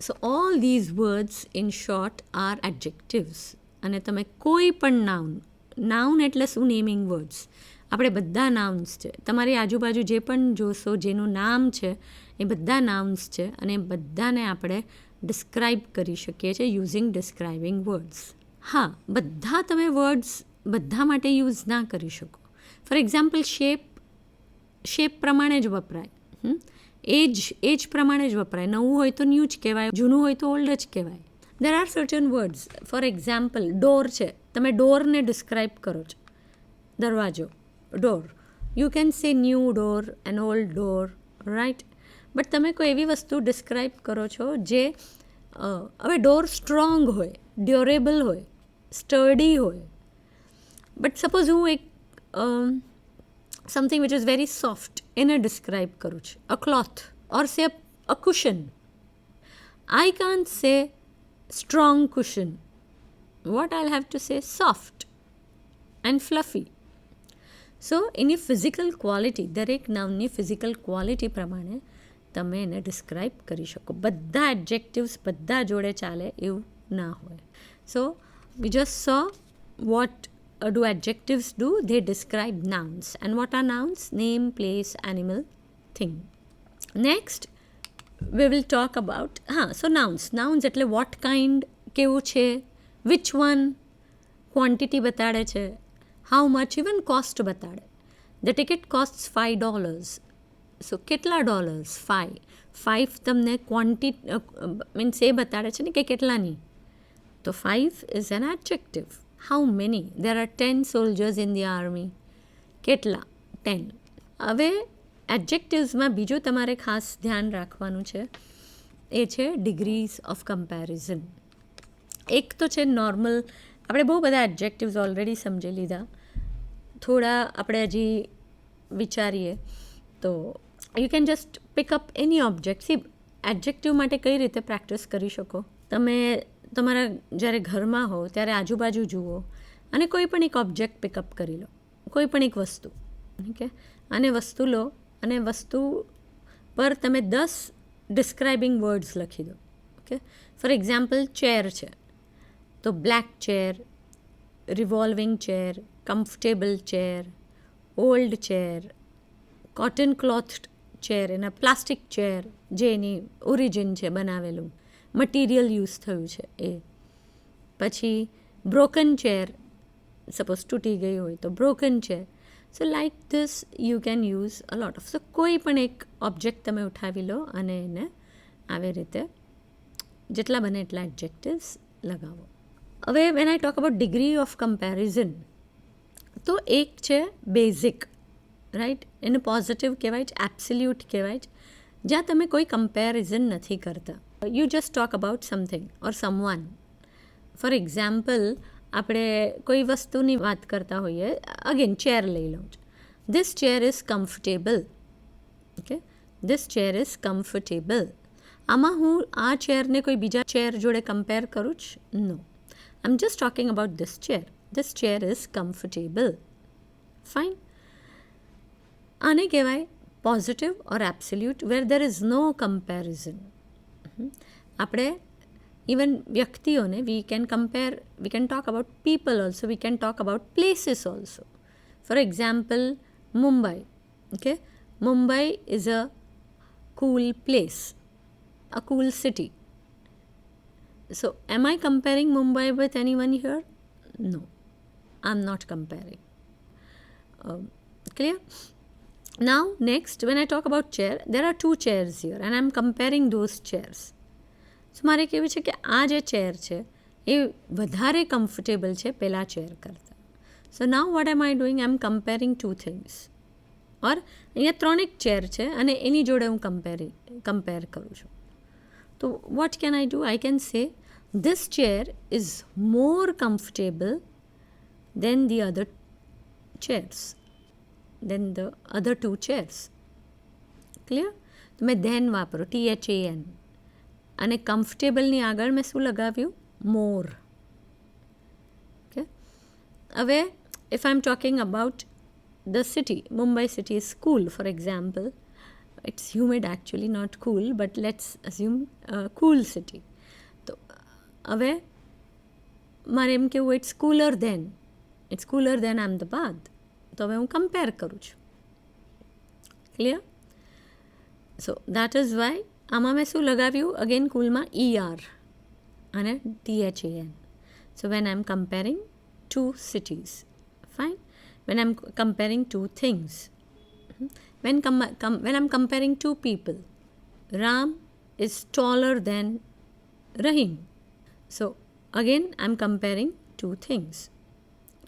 So all these words, in short, are adjectives. અને તમે કોઈ પણ noun એટલે શું? Naming words. આપણે બધા nouns છે. તમારી આજુબાજુ જે પણ જોશો જેનું નામ છે એ બધા નાઉન્સ છે અને બધાને આપણે ડિસ્ક્રાઇબ કરી શકીએ છીએ યુઝિંગ ડિસ્ક્રાઇબિંગ વર્ડ્સ. હા, બધા તમે વર્ડ્સ બધા માટે યુઝ ના કરી શકો. ફોર એક્ઝામ્પલ શેપ પ્રમાણે જ વપરાય, એજ પ્રમાણે જ વપરાય. નવું હોય તો ન્યૂ જ કહેવાય, જૂનું હોય તો ઓલ્ડ જ કહેવાય. There are certain words. For example, door છે. તમે ડોરને ડિસ્ક્રાઇબ કરો છો. દરવાજો, door. You can say new door, an old door, right? But તમે કોઈ એવી વસ્તુ ડિસ્ક્રાઇબ કરો છો જે હવે ડોર સ્ટ્રોંગ હોય, ડ્યુરેબલ હોય, સ્ટર્ડી હોય. બટ સપોઝ હું એક something which is very soft એને ડિસ્ક્રાઇબ કરું છું. અ ક્લોથ ઓર સે અ cushion. I can't say strong cushion. What I'll have to say? Soft and fluffy. So any physical quality, દરેક નાઉનની ફિઝિકલ ક્વોલિટી પ્રમાણે તમે એને ડિસ્ક્રાઇબ કરી શકો. બધા એડજેક્ટિવ્સ બધા જોડે ચાલે એવું ના હોય. So we just so what do adjectives do? They describe nouns. And what are nouns? Name, place, animal, thing. Next we will talk about so nouns એટલે what kind, કેવું છે, which one, quantity બતાડે છે, how much, even cost બતાડે. The ticket costs $5. So કેટલા dollars? 5 તમને quantity means એ બતાડે છે ને કે કેટલાની. તો 5 is an adjective. How many? There are 10 soldiers in the army. કેટલા? 10. હવે એડજેક્ટિવ્સમાં બીજું તમારે ખાસ ધ્યાન રાખવાનું છે એ છે ડિગ્રીઝ ઓફ કમ્પેરિઝન. એક તો છે નોર્મલ. આપણે બહુ બધા એડજેક્ટિવ્સ ઓલરેડી સમજી લીધા. થોડા આપણે હજી વિચારીએ તો you can just pick up any object. See adjective માટે કઈ રીતે પ્રેક્ટિસ કરી શકો? તમે તમારા જ્યારે ઘરમાં હો ત્યારે આજુબાજુ જુઓ અને કોઈ પણ એક ઓબ્જેક્ટ પિકઅપ કરી લો, કોઈ પણ એક વસ્તુ, ઓકે, અને વસ્તુ લો અને વસ્તુ પર તમે 10 ડિસ્ક્રાઇબિંગ વર્ડ્સ લખી દો. ઓકે, ફોર એક્ઝામ્પલ ચેર છે તો black chair, revolving chair, comfortable chair, old chair, cotton cloth chair, એના પ્લાસ્ટિક ચેર જે એની ઓરિજિન છે બનાવેલું, મટીરિયલ યુઝ થયું છે એ. પછી બ્રોકન ચેર, સપોઝ તૂટી ગઈ હોય તો broken chair. So like this you can use a lot of. So કોઈ પણ એક ઓબ્જેક્ટ તમે ઉઠાવી લો અને એને આવી રીતે જેટલા બને એટલા એડજેક્ટિવ્સ લગાવો. હવે when I talk about degree of comparison, તો એક છે બેઝિક, રાઈટ, એને પોઝિટિવ કહેવાય છે, એબ્સોલ્યુટ કહેવાય છે, જ્યાં તમે કોઈ કમ્પેરિઝન નથી કરતા. You just talk about something or someone. For example, આપણે કોઈ વસ્તુની વાત કરતા હોઈએ, અગેન ચેર લઈ લઉં છું. This chair is comfortable. Okay, this chair is comfortable. આમાં હું આ ચેરને કોઈ બીજા ચેર જોડે કમ્પેર કરું છું? No. I am just talking about this chair. This chair is comfortable. Fine. આને કહેવાય positive or absolute where there is no comparison. આપણે ઇવન વ્યક્તિઓને we can compare, we can talk about people also, we can talk about places also. For example, Mumbai. Okay, Mumbai is a cool place, a cool city. So, am I comparing Mumbai with anyone here? No, I'm not comparing. Clear? Now, next, when I talk about chair, there are 2 chairs here and I'm comparing those chairs. So, મારે કહેવું છે કે આ જે chair છે એ વધારે comfortable છે પેલા ચેર કરતાં. So now what am I doing? I am comparing 2 things. Or અહીંયા 3 ચેર છે અને એની જોડે હું કમ્પેર કરું છું. તો what can I do? I can say this chair is more comfortable than the other chairs, than the other 2 chairs. Clear? તો મેં ધેન વાપરો, THAN. અને કમ્ફર્ટેબલની આગળ મેં શું લગાવ્યું? મોર. ઓકે, હવે if I am talking about the city, Mumbai city is cool, for example. It's humid actually, not cool, but let's assume a cool city. So, હવે મારે એમ કેવું it's cooler than Ahmedabad. તો હવે હું કમ્પેર કરું છું. Clear? So that is why આમાં મેં શું લગાવ્યું? અગેન કુલમાં ER અને THAN. So when I am comparing 2 cities. Fine. When I'm comparing 2 things, when I'm comparing 2 people, Ram is taller than Rahim. So again I'm comparing 2 things.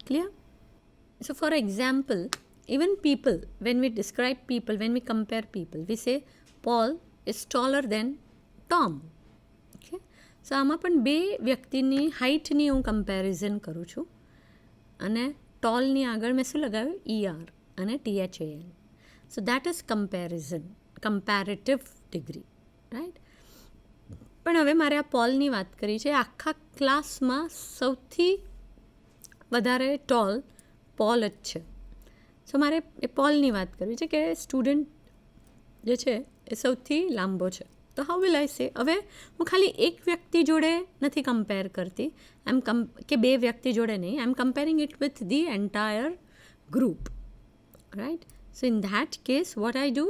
Clear? So for example, even people, when we describe people, when we compare people, we say Paul is taller than Tom. Okay? So આમાં પણ 2 વ્યક્તિની હાઇટની હું comparison કરું છું અને ટોલની આગળ મેં શું લગાવ્યું? ER અને THAN. So that is comparison, comparative degree, right? પણ હવે મારે આ પોલની વાત કરી છે. આખા ક્લાસમાં સૌથી વધારે ટોલ પોલ જ છે. સો મારે એ પોલની વાત કરવી છે કે સ્ટુડન્ટ જે છે એ સૌથી લાંબો છે. તો હાઉ વિલ આઈ સે? હવે હું ખાલી એક વ્યક્તિ જોડે નથી કમ્પેર કરતી, એમ કે 2 વ્યક્તિ જોડે નહીં, I am comparing it with the entire group, right? So in that case what I do?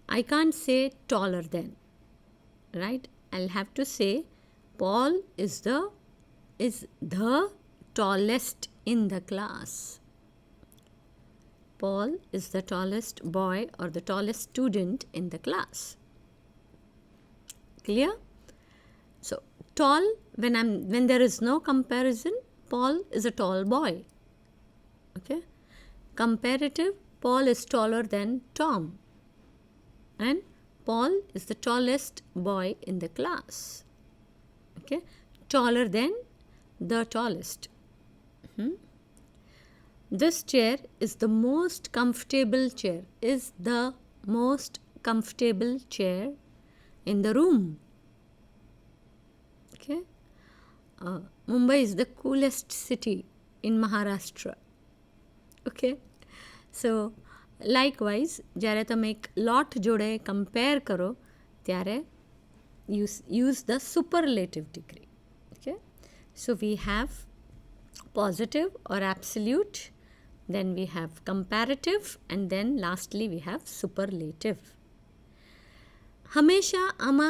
I can't say taller than, right? I'll have to say Paul is the tallest in the class. Paul is the tallest boy or the tallest student in the class. Clear? So tall, when there is no comparison, Paul is a tall boy. Okay? Comparative, Paul is taller than Tom. And Paul is the tallest boy in the class. Okay? Taller than the tallest. This chair is the most comfortable chair. Is the most comfortable chair in the room. Okay? Mumbai is the coolest city in Maharashtra. Okay? So likewise જ્યારે તમે એક લોટ જોડે compare કરો ત્યારે use the superlative degree. Okay, so we have positive or absolute, then we have comparative, and then lastly we have superlative. હંમેશા આમાં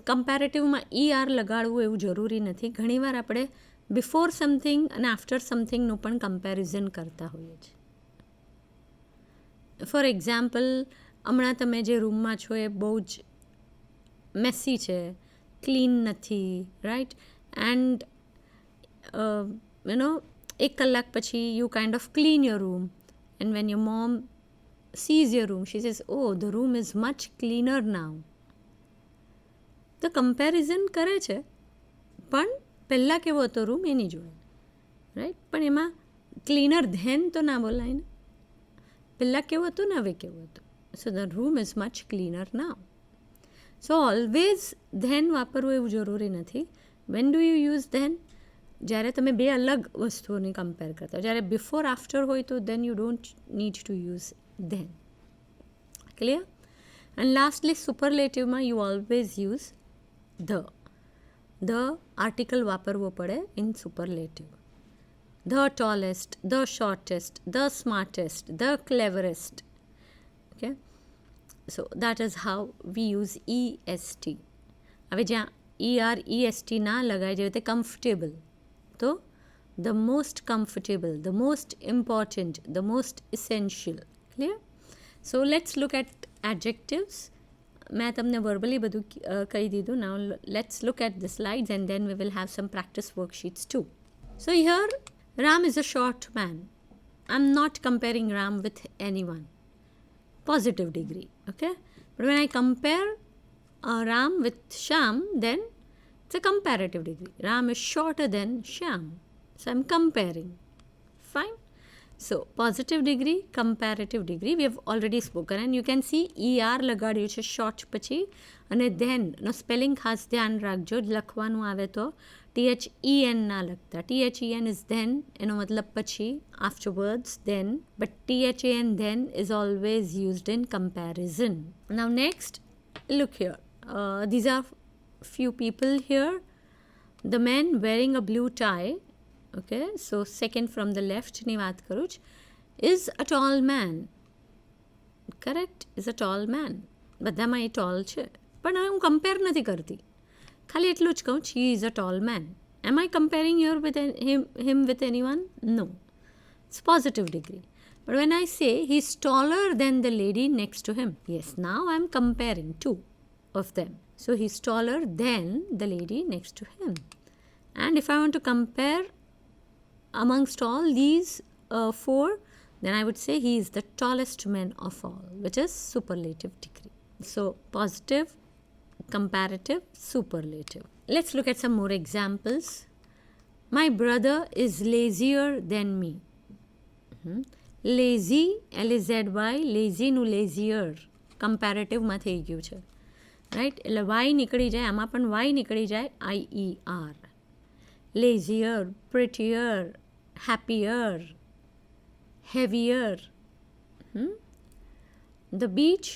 કમ્પેરેટિવમાં ER લગાડવું એવું જરુરી નથી. ઘણીવાર આપણે બિફોર સમથિંગ અને આફ્ટર સમથિંગનું પણ કમ્પેરિઝન કરતા હોઈએ છીએ. ફોર એક્ઝામ્પલ, હમણાં તમે જે રૂમમાં છો એ બહુ જ મેસી છે, ક્લીન નથી, રાઈટ? એન્ડ એક કલાક પછી you kind of clean your room, and when your mom sees your room, she says, oh, the room is much cleaner now. તો કમ્પેરિઝન કરે છે, પણ પહેલાં કેવો હતો રૂમ એની જોડે, રાઈટ? પણ એમાં ક્લીનર ધેન તો ના બોલાય ને. પહેલાં કેવું હતું ને હવે કેવું હતું. So the room is much cleaner now. So always then વાપરવું એવું જરૂરી નથી. When do you use then? જ્યારે તમે બે અલગ વસ્તુઓને કમ્પેર કરતા, જ્યારે બિફોર આફ્ટર હોય તો then you don't need to use then. Clear? And lastly સુપરલેટિવમાં you always use the article વાપરવો પડે in superlative. The tallest, the shortest, the smartest, the cleverest. Okay, so that is how we use EST. હવે જ્યાં ER EST ના લગાય, જેવી રીતે comfortable, તો the most comfortable, the most important, the most essential. Clear? So let's look at adjectives. મેં તમને verbally બધું કહી દીધું. Now let's look at the slides and then we will have some practice worksheets too. So here Ram is a short man. I'm not comparing Ram with anyone. Positive degree, okay? But when I compare Ram with Shyam, then it's a comparative degree. Ram is shorter than Shyam. So I'm comparing. Fine? So positive degree, comparative degree, we have already spoken. And you can see ER લગાડ્યું છે short પછી, અને then નો spelling ખાસ ધ્યાન રાખજો. લખવાનું આવે તો THEN ના લખતા. THEN is then, એનો મતલબ પછી, afterwards, then. But THAN then is always used in comparison. Now next, look here. These are few people here. The man wearing a blue tie, okay, so second from the left ની વાત કરું છું, is a tall man. Correct? Is a tall man. બધામાં એ tall છે, પણ હવે હું compare નથી કરતી, ખાલી એટલું જ કહું, he is a tall man. Am I comparing here with him with anyone? No. It's positive degree. But when I say he's taller than the lady next to him, yes, now I'm comparing two of them. So he's taller than the lady next to him. And if I want to compare amongst all these four, then I would say he is the tallest man of all, which is superlative degree. So positive, comparative, superlative. Let's look at some more examples. My brother is lazier than me. Lazy, LAZY, lazy નું lazier કમ્પેરેટિવમાં થઈ ગયું છે, right? એટલે Y નીકળી જાય, આમાં પણ Y નીકળી જાય, IER. lazier, prettier, happier, heavier. The beach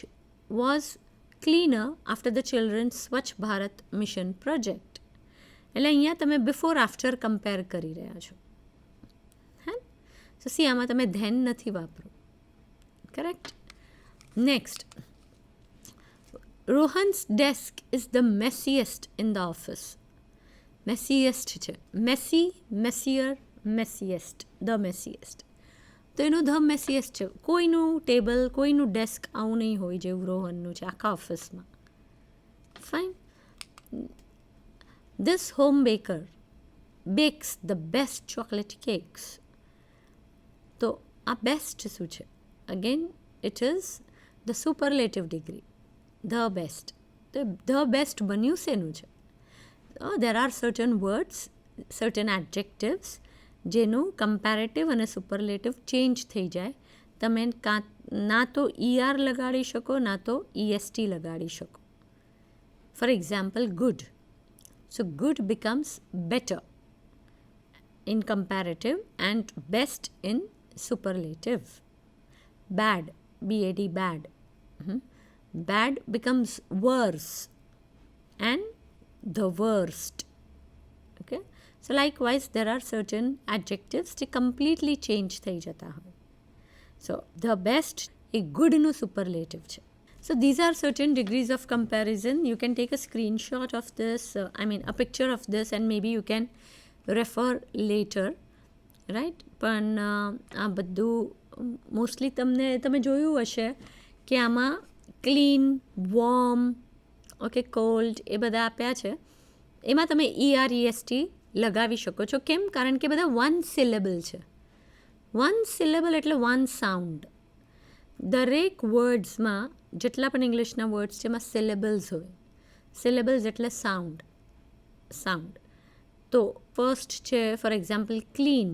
was cleaner after the children's Swachh Bharat mission project. એટલે અહીંયા તમે બિફોર આફ્ટર કમ્પેર કરી રહ્યા છો. હે? સો સી, આમાં તમે ધેન નથી વાપરો. Correct? Next, Rohan's desk is the messiest in the office. Messiest છે, મેસી, મેસીયર, મેસીએસ્ટ, ધ મેસીએસ્ટ. તો એનું ધ મેસીએસ્ટ છે. કોઈનું ટેબલ, કોઈનું ડેસ્ક આવું નહીં હોય જેવું રોહનનું છે આખા ઓફિસમાં. Fine. This home baker bakes the best chocolate cakes. તો આ બેસ્ટ શું છે? Again, it is the superlative degree. The best. The best બન્યું શેનું છે? There are certain words, certain adjectives જેનું કમ્પેરેટિવ અને સુપરલેટિવ ચેન્જ થઈ જાય. તમે ના તો ER લગાડી શકો, ના તો EST લગાડી શકો. For example, good. So good becomes better in comparative and best in superlative. Bad B-A-D, bad. Bad becomes worse and the worst. Okay, so likewise there are certain adjectives જે completely change થઈ જતા હોય. So the best A goodનું superlative છે. So these are certain degrees of comparison. You can take a screenshot of this, a picture of this, and maybe you can refer later, right? પણ આ બધું mostly તમે જોયું હશે કે આમાં clean, warm, okay, cold એ બધા આપ્યા છે. એમાં તમે EREST લગાવી શકો છો. કેમ? કારણ કે બધા વન સિલેબલ છે. વન સિલેબલ એટલે વન સાઉન્ડ. દરેક વર્ડ્સમાં જેટલા પણ ઇંગ્લિશના વર્ડ્સ છે એમાં સિલેબલ્સ હોય. સિલેબલ્સ એટલે સાઉન્ડ. તો ફર્સ્ટ છે ફોર એક્ઝામ્પલ ક્લીન.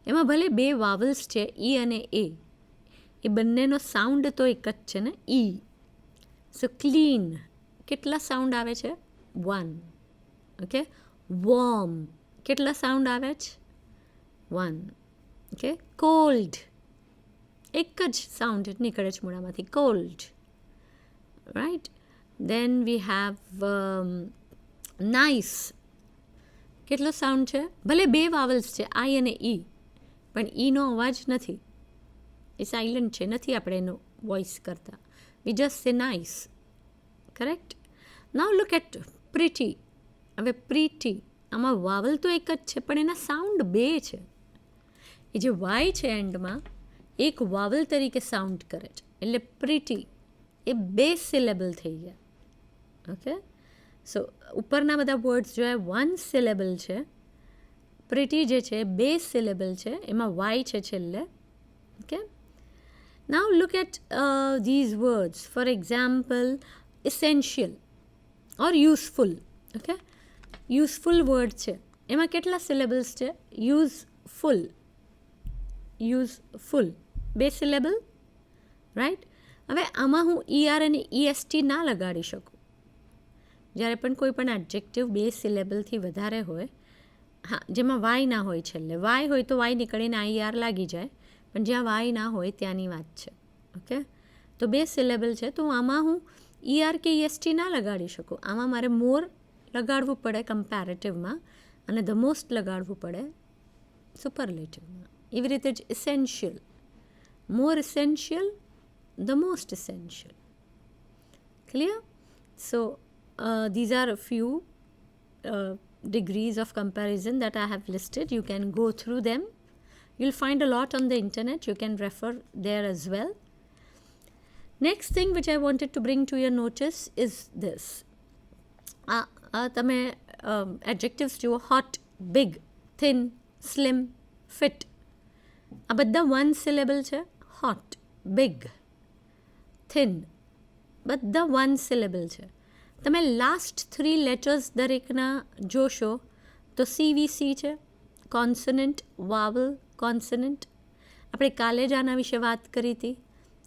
એમાં ભલે બે વાવલ્સ છે, ઈ અને એ બંનેનો સાઉન્ડ તો એક જ છે ને, ઈ. સો ક્લીન કેટલા સાઉન્ડ આવે છે? 1. ઓકે. વોર્મ કેટલા સાઉન્ડ આવે છે? 1. ઓકે. કોલ્ડ એક જ સાઉન્ડ નીકળે છે મોઢામાંથી, cold, right. Then we have nice. કેટલો સાઉન્ડ છે? ભલે બે વાવલ્સ છે, આઈ અને ઈ, પણ ઈનો અવાજ નથી, એ સાયલન્ટ છે, નથી આપણે એનો વોઇસ કરતા. We just say nice, correct. Now look at pretty. હવે પ્રીટી આમાં વાવલ તો એક જ છે પણ એના સાઉન્ડ બે છે. એ જે વાય છે એન્ડમાં એક વાવલ તરીકે સાઉન્ડ કરે છે, એટલે પ્રીટી એ બે સિલેબલ થઈ ગયા. ઓકે. સો ઉપરના બધા વર્ડ્સ જો વન સિલેબલ છે, પ્રીટી જે છે બે સિલેબલ છે, એમાં વાય છે છેલ્લે. Okay. Now look at these words. For example essential or useful. Okay. Useful word છે, એમાં કેટલા સિલેબલ્સ છે? યુઝફુલ બે સિલેબલ, રાઈટ. હવે આમાં હું ER અને EST ના લગાડી શકું. જ્યારે પણ કોઈ પણ એડજેક્ટિવ બે સિલેબલથી વધારે હોય, હા, જેમાં વાય ના હોય છેલ્લે. વાય હોય તો વાય નીકળીને IR લાગી જાય, પણ જ્યાં વાય ના હોય ત્યાંની વાત છે. ઓકે. તો બે સિલેબલ છે, તો આમાં હું ER કે EST ના લગાડી શકું. આમાં મારે મોર લગાડવું પડે કમ્પેરેટિવમાં, અને ધ મોસ્ટ લગાડવું પડે સુપરલેટિવમાં. એવી રીતે જ essential, more essential, the most essential. Clear? So these are a few degrees of comparison that I have listed. You can go through them. You'll find a lot on the internet. You can refer there as well. Next thing which I wanted to bring to your notice is this. તમે adjectives જુઓ. hot, big, thin, slim, fit. આ બધા one syllable છે. hot, big, thin બધા one syllable છે. તમે last 3 letters દરેકના જોશો તો CVC છે, કોન્સનન્ટ, વાવલ, કોન્સનન્ટ. આપણે કાલે જ આના વિશે વાત કરી હતી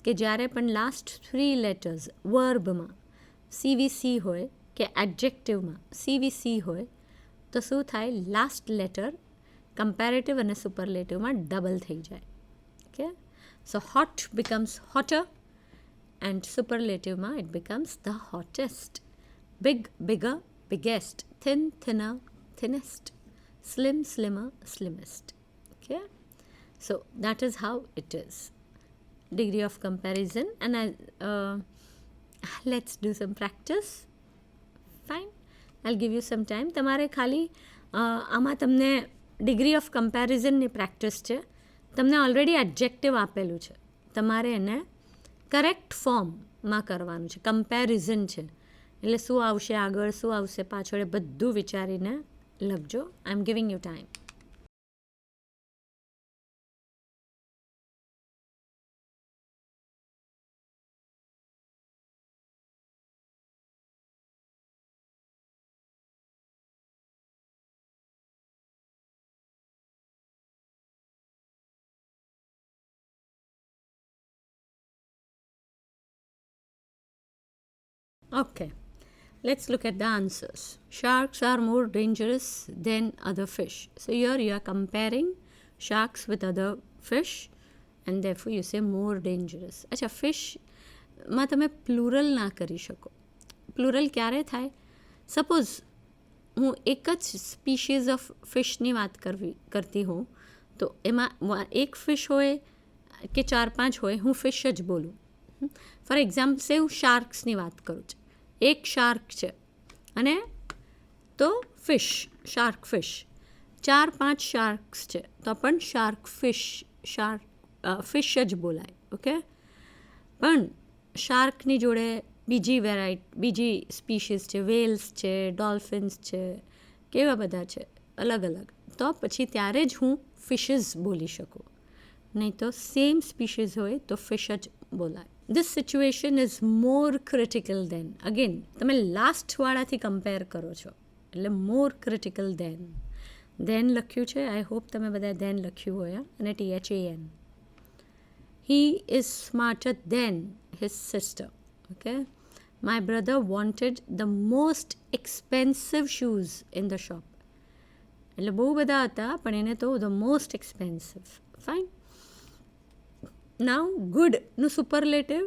કે જ્યારે પણ લાસ્ટ 3 લેટર્સ વર્બમાં CVC હોય કે એડજેક્ટિવમાં CVC હોય તો શું થાય? લાસ્ટ લેટર કમ્પેરેટિવ અને સુપરલેટિવમાં ડબલ થઈ જાય. Okay. So hot becomes hotter and superlative it becomes the hottest. Big, bigger, biggest. Thin, thinner, thinnest. Slim, slimmer, slimmest. Okay. So that is how it is. Degree of comparison. And let's do some practice. Fine. I'll give you some time. તમારે ખાલી આમાં તમને degree of કમ્પેરિઝનની practice છે. તમને already adjective આપેલું છે, તમારે એને કરેક્ટ ફોર્મમાં કરવાનું છે. કમ્પેરિઝન છે એટલે શું આવશે આગળ, શું આવશે પાછળ, એ બધું વિચારીને લખજો. I am giving you time. Okay, let's look at the answers. Sharks are more dangerous than other fish. So here you are comparing sharks with other fish. and therefore you say more dangerous. અચ્છા, ફિશમાં તમે plural ના કરી શકો. Plural ક્યારે થાય? Suppose હું એક જ સ્પીશીઝ ઓફ ફિશની વાત કરતી હોઉં, તો એમાં એક ફિશ હોય કે 4-5 હોય, હું ફિશ જ બોલું. ફોર એક્ઝામ્પલ સે હું શાર્ક્સની વાત કરું છું. એક શાર્ક છે અને તો ફિશ, શાર્ક ફિશ. 4-5 શાર્ક્સ છે તો પણ શાર્ક ફિશ જ બોલાય. ઓકે, પણ શાર્કની જોડે બીજી સ્પીશીઝ છે, વેલ્સ છે, ડોલ્ફિન્સ છે, કેવા બધા છે અલગ અલગ, તો પછી ત્યારે જ હું ફિશિસ બોલી શકું. નહીં તો સેમ સ્પીશીઝ હોય તો ફિશ જ બોલાય. This situation is more critical than. Again તમે લાસ્ટવાળાથી કમ્પેર કરો છો એટલે મોર ક્રિટિકલ દેન. ધેન લખ્યું છે, આઈ હોપ તમે બધા ધેન લખ્યું હોય, અને THAN. He is smarter than his sister. Okay, my brother wanted the most expensive shoes in the shop. એટલે બહુ બધા હતા પણ એને તો the most expensive. Fine. Now goodનું superlative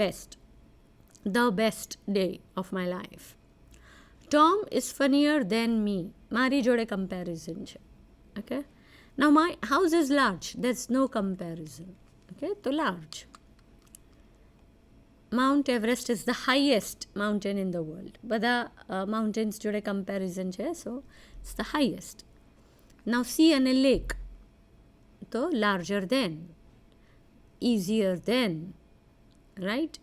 best. The best day of my life. Tom is funnier than me. મારી જોડે comparison છે. Okay, now my house is large. There's no comparison. Okay, તો large. Mount Everest is the highest mountain in the world. બધા mountains જોડે comparison છે, so it's the highest. Now sea and a lake, તો larger than, easier than, right?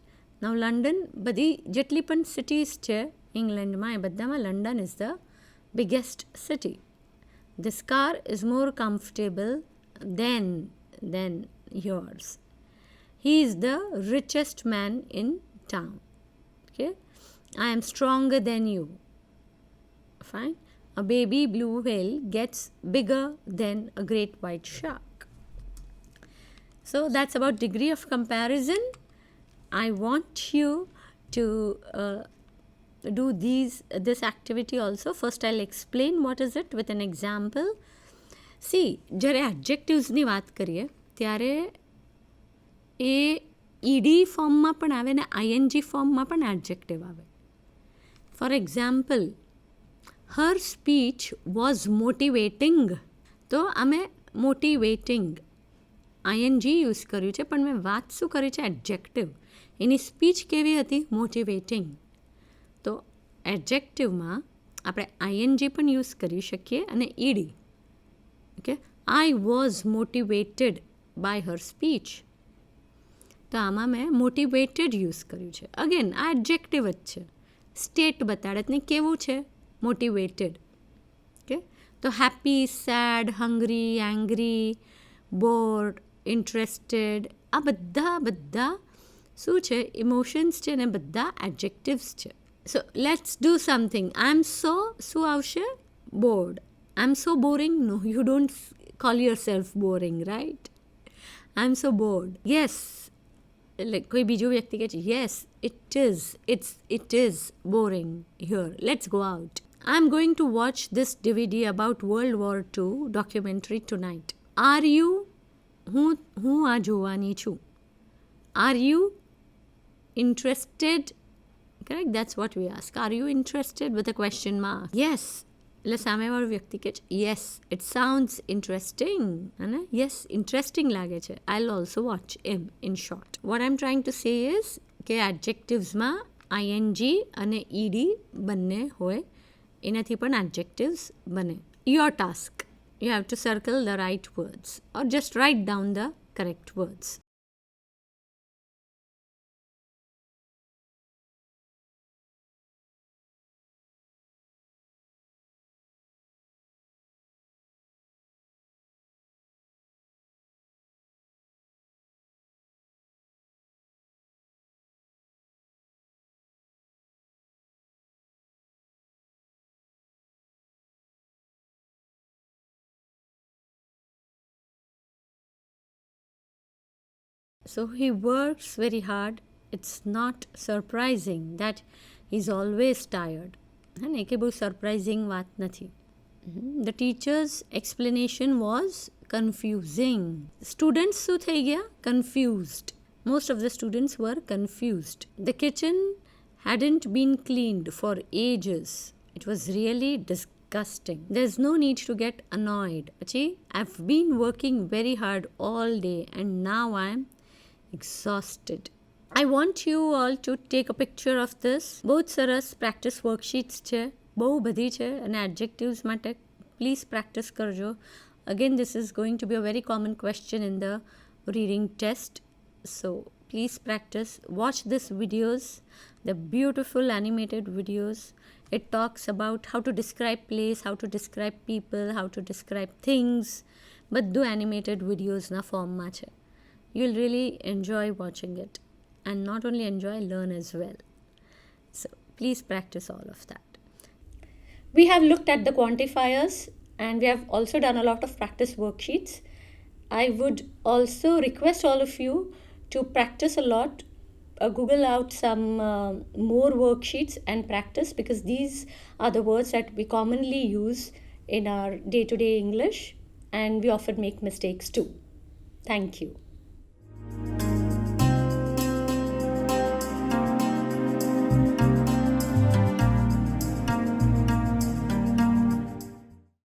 Now London, બધી જેટલી પણ cities છે ઇંગ્લેન્ડમાં, એ બધામાં London is the biggest city. This car is more comfortable than yours. He is the richest man in town. Okay, I am stronger than you. Fine. A baby blue whale gets bigger than a great white shark. So that's about degree of comparison. I want you to do this activity also. First I'll explain what is it with an example. See, જ્યારે adjectivesની વાત કરીએ ત્યારે એ ED ફોર્મમાં પણ આવે ને ING ફોર્મમાં પણ એડજેક્ટિવ આવે. For example, her speech was motivating, તો અમે મોટિવેટિંગ ING યુઝ કર્યું છે, પણ મેં વાત શું કરી છે? એડજેક્ટિવ. એની સ્પીચ કેવી હતી? મોટિવેટિંગ. તો એડજેક્ટિવમાં આપણે ING પણ યુઝ કરી શકીએ અને ED. Okay, I was motivated by her speech, તો આમાં મેં મોટિવેટેડ યુઝ કર્યું છે. અગેન આ એડજેક્ટિવ જ છે, સ્ટેટ બતાડે ને કેવું છે? મોટિવેટેડ. ઓકે, તો happy, sad, hungry, angry, bored, interested, આ બધા શું છે? ઇમોશન્સ છે ને બધા એડજેક્ટિવ્સ છે. So let's do something. I am so, શું આવશે? Bored. I am so boring? No, you don't call yourself boring, right? I am so bored. Yes, એટલે કોઈ બીજું વ્યક્તિ કહે છે yes it is boring here, let's go out. I am going to watch this DVD about World War II documentary tonight. Are you, હું આ જોવાની છું. Are you interested? Correct, that's what we ask. Are you interested with a question mark. Yes, એટલે સામેવાળો વ્યક્તિ કહે છે yes it sounds interesting, અને યસ ઇન્ટરેસ્ટિંગ લાગે છે. આઈ વિલ ઓલ્સો વોચ એમ. In short, what I am trying to say is કે એડજેક્ટિવ્સમાં ING અને ED બંને હોય, એનાથી પણ એડજેક્ટિવ્સ બને. Your task, you have to circle the right words or just write down the correct words. So he works very hard. It's not surprising that he's always tired. અને કે બહુ surprising વાત નથી. The teacher's explanation was confusing. Students શું થઈ ગયા? Confused. Most of the students were confused. The kitchen hadn't been cleaned for ages. It was really disgusting. There's no need to get annoyed. Achi, I've been working very hard all day and now I'm exhausted. I want you all to take a picture of this. बहुत સરસ practice worksheets છે, બહુ બધી છે, અને adjectives માટે please practice કરજો. Again, this is going to be a very common question in the reading test. So please practice. Watch these videos. They're beautiful animated videos. It talks about how to describe place, how to describe people, how to describe things. બધું animated videos na form માં છે. You'll really enjoy watching it. And not only enjoy, learn as well. So please practice all of that. We have looked at the quantifiers and we have also done a lot of practice worksheets. I would also request all of you to practice a lot. Google out some more worksheets and practice, because these are the words that we commonly use in our day-to-day English and we often make mistakes too. Thank you.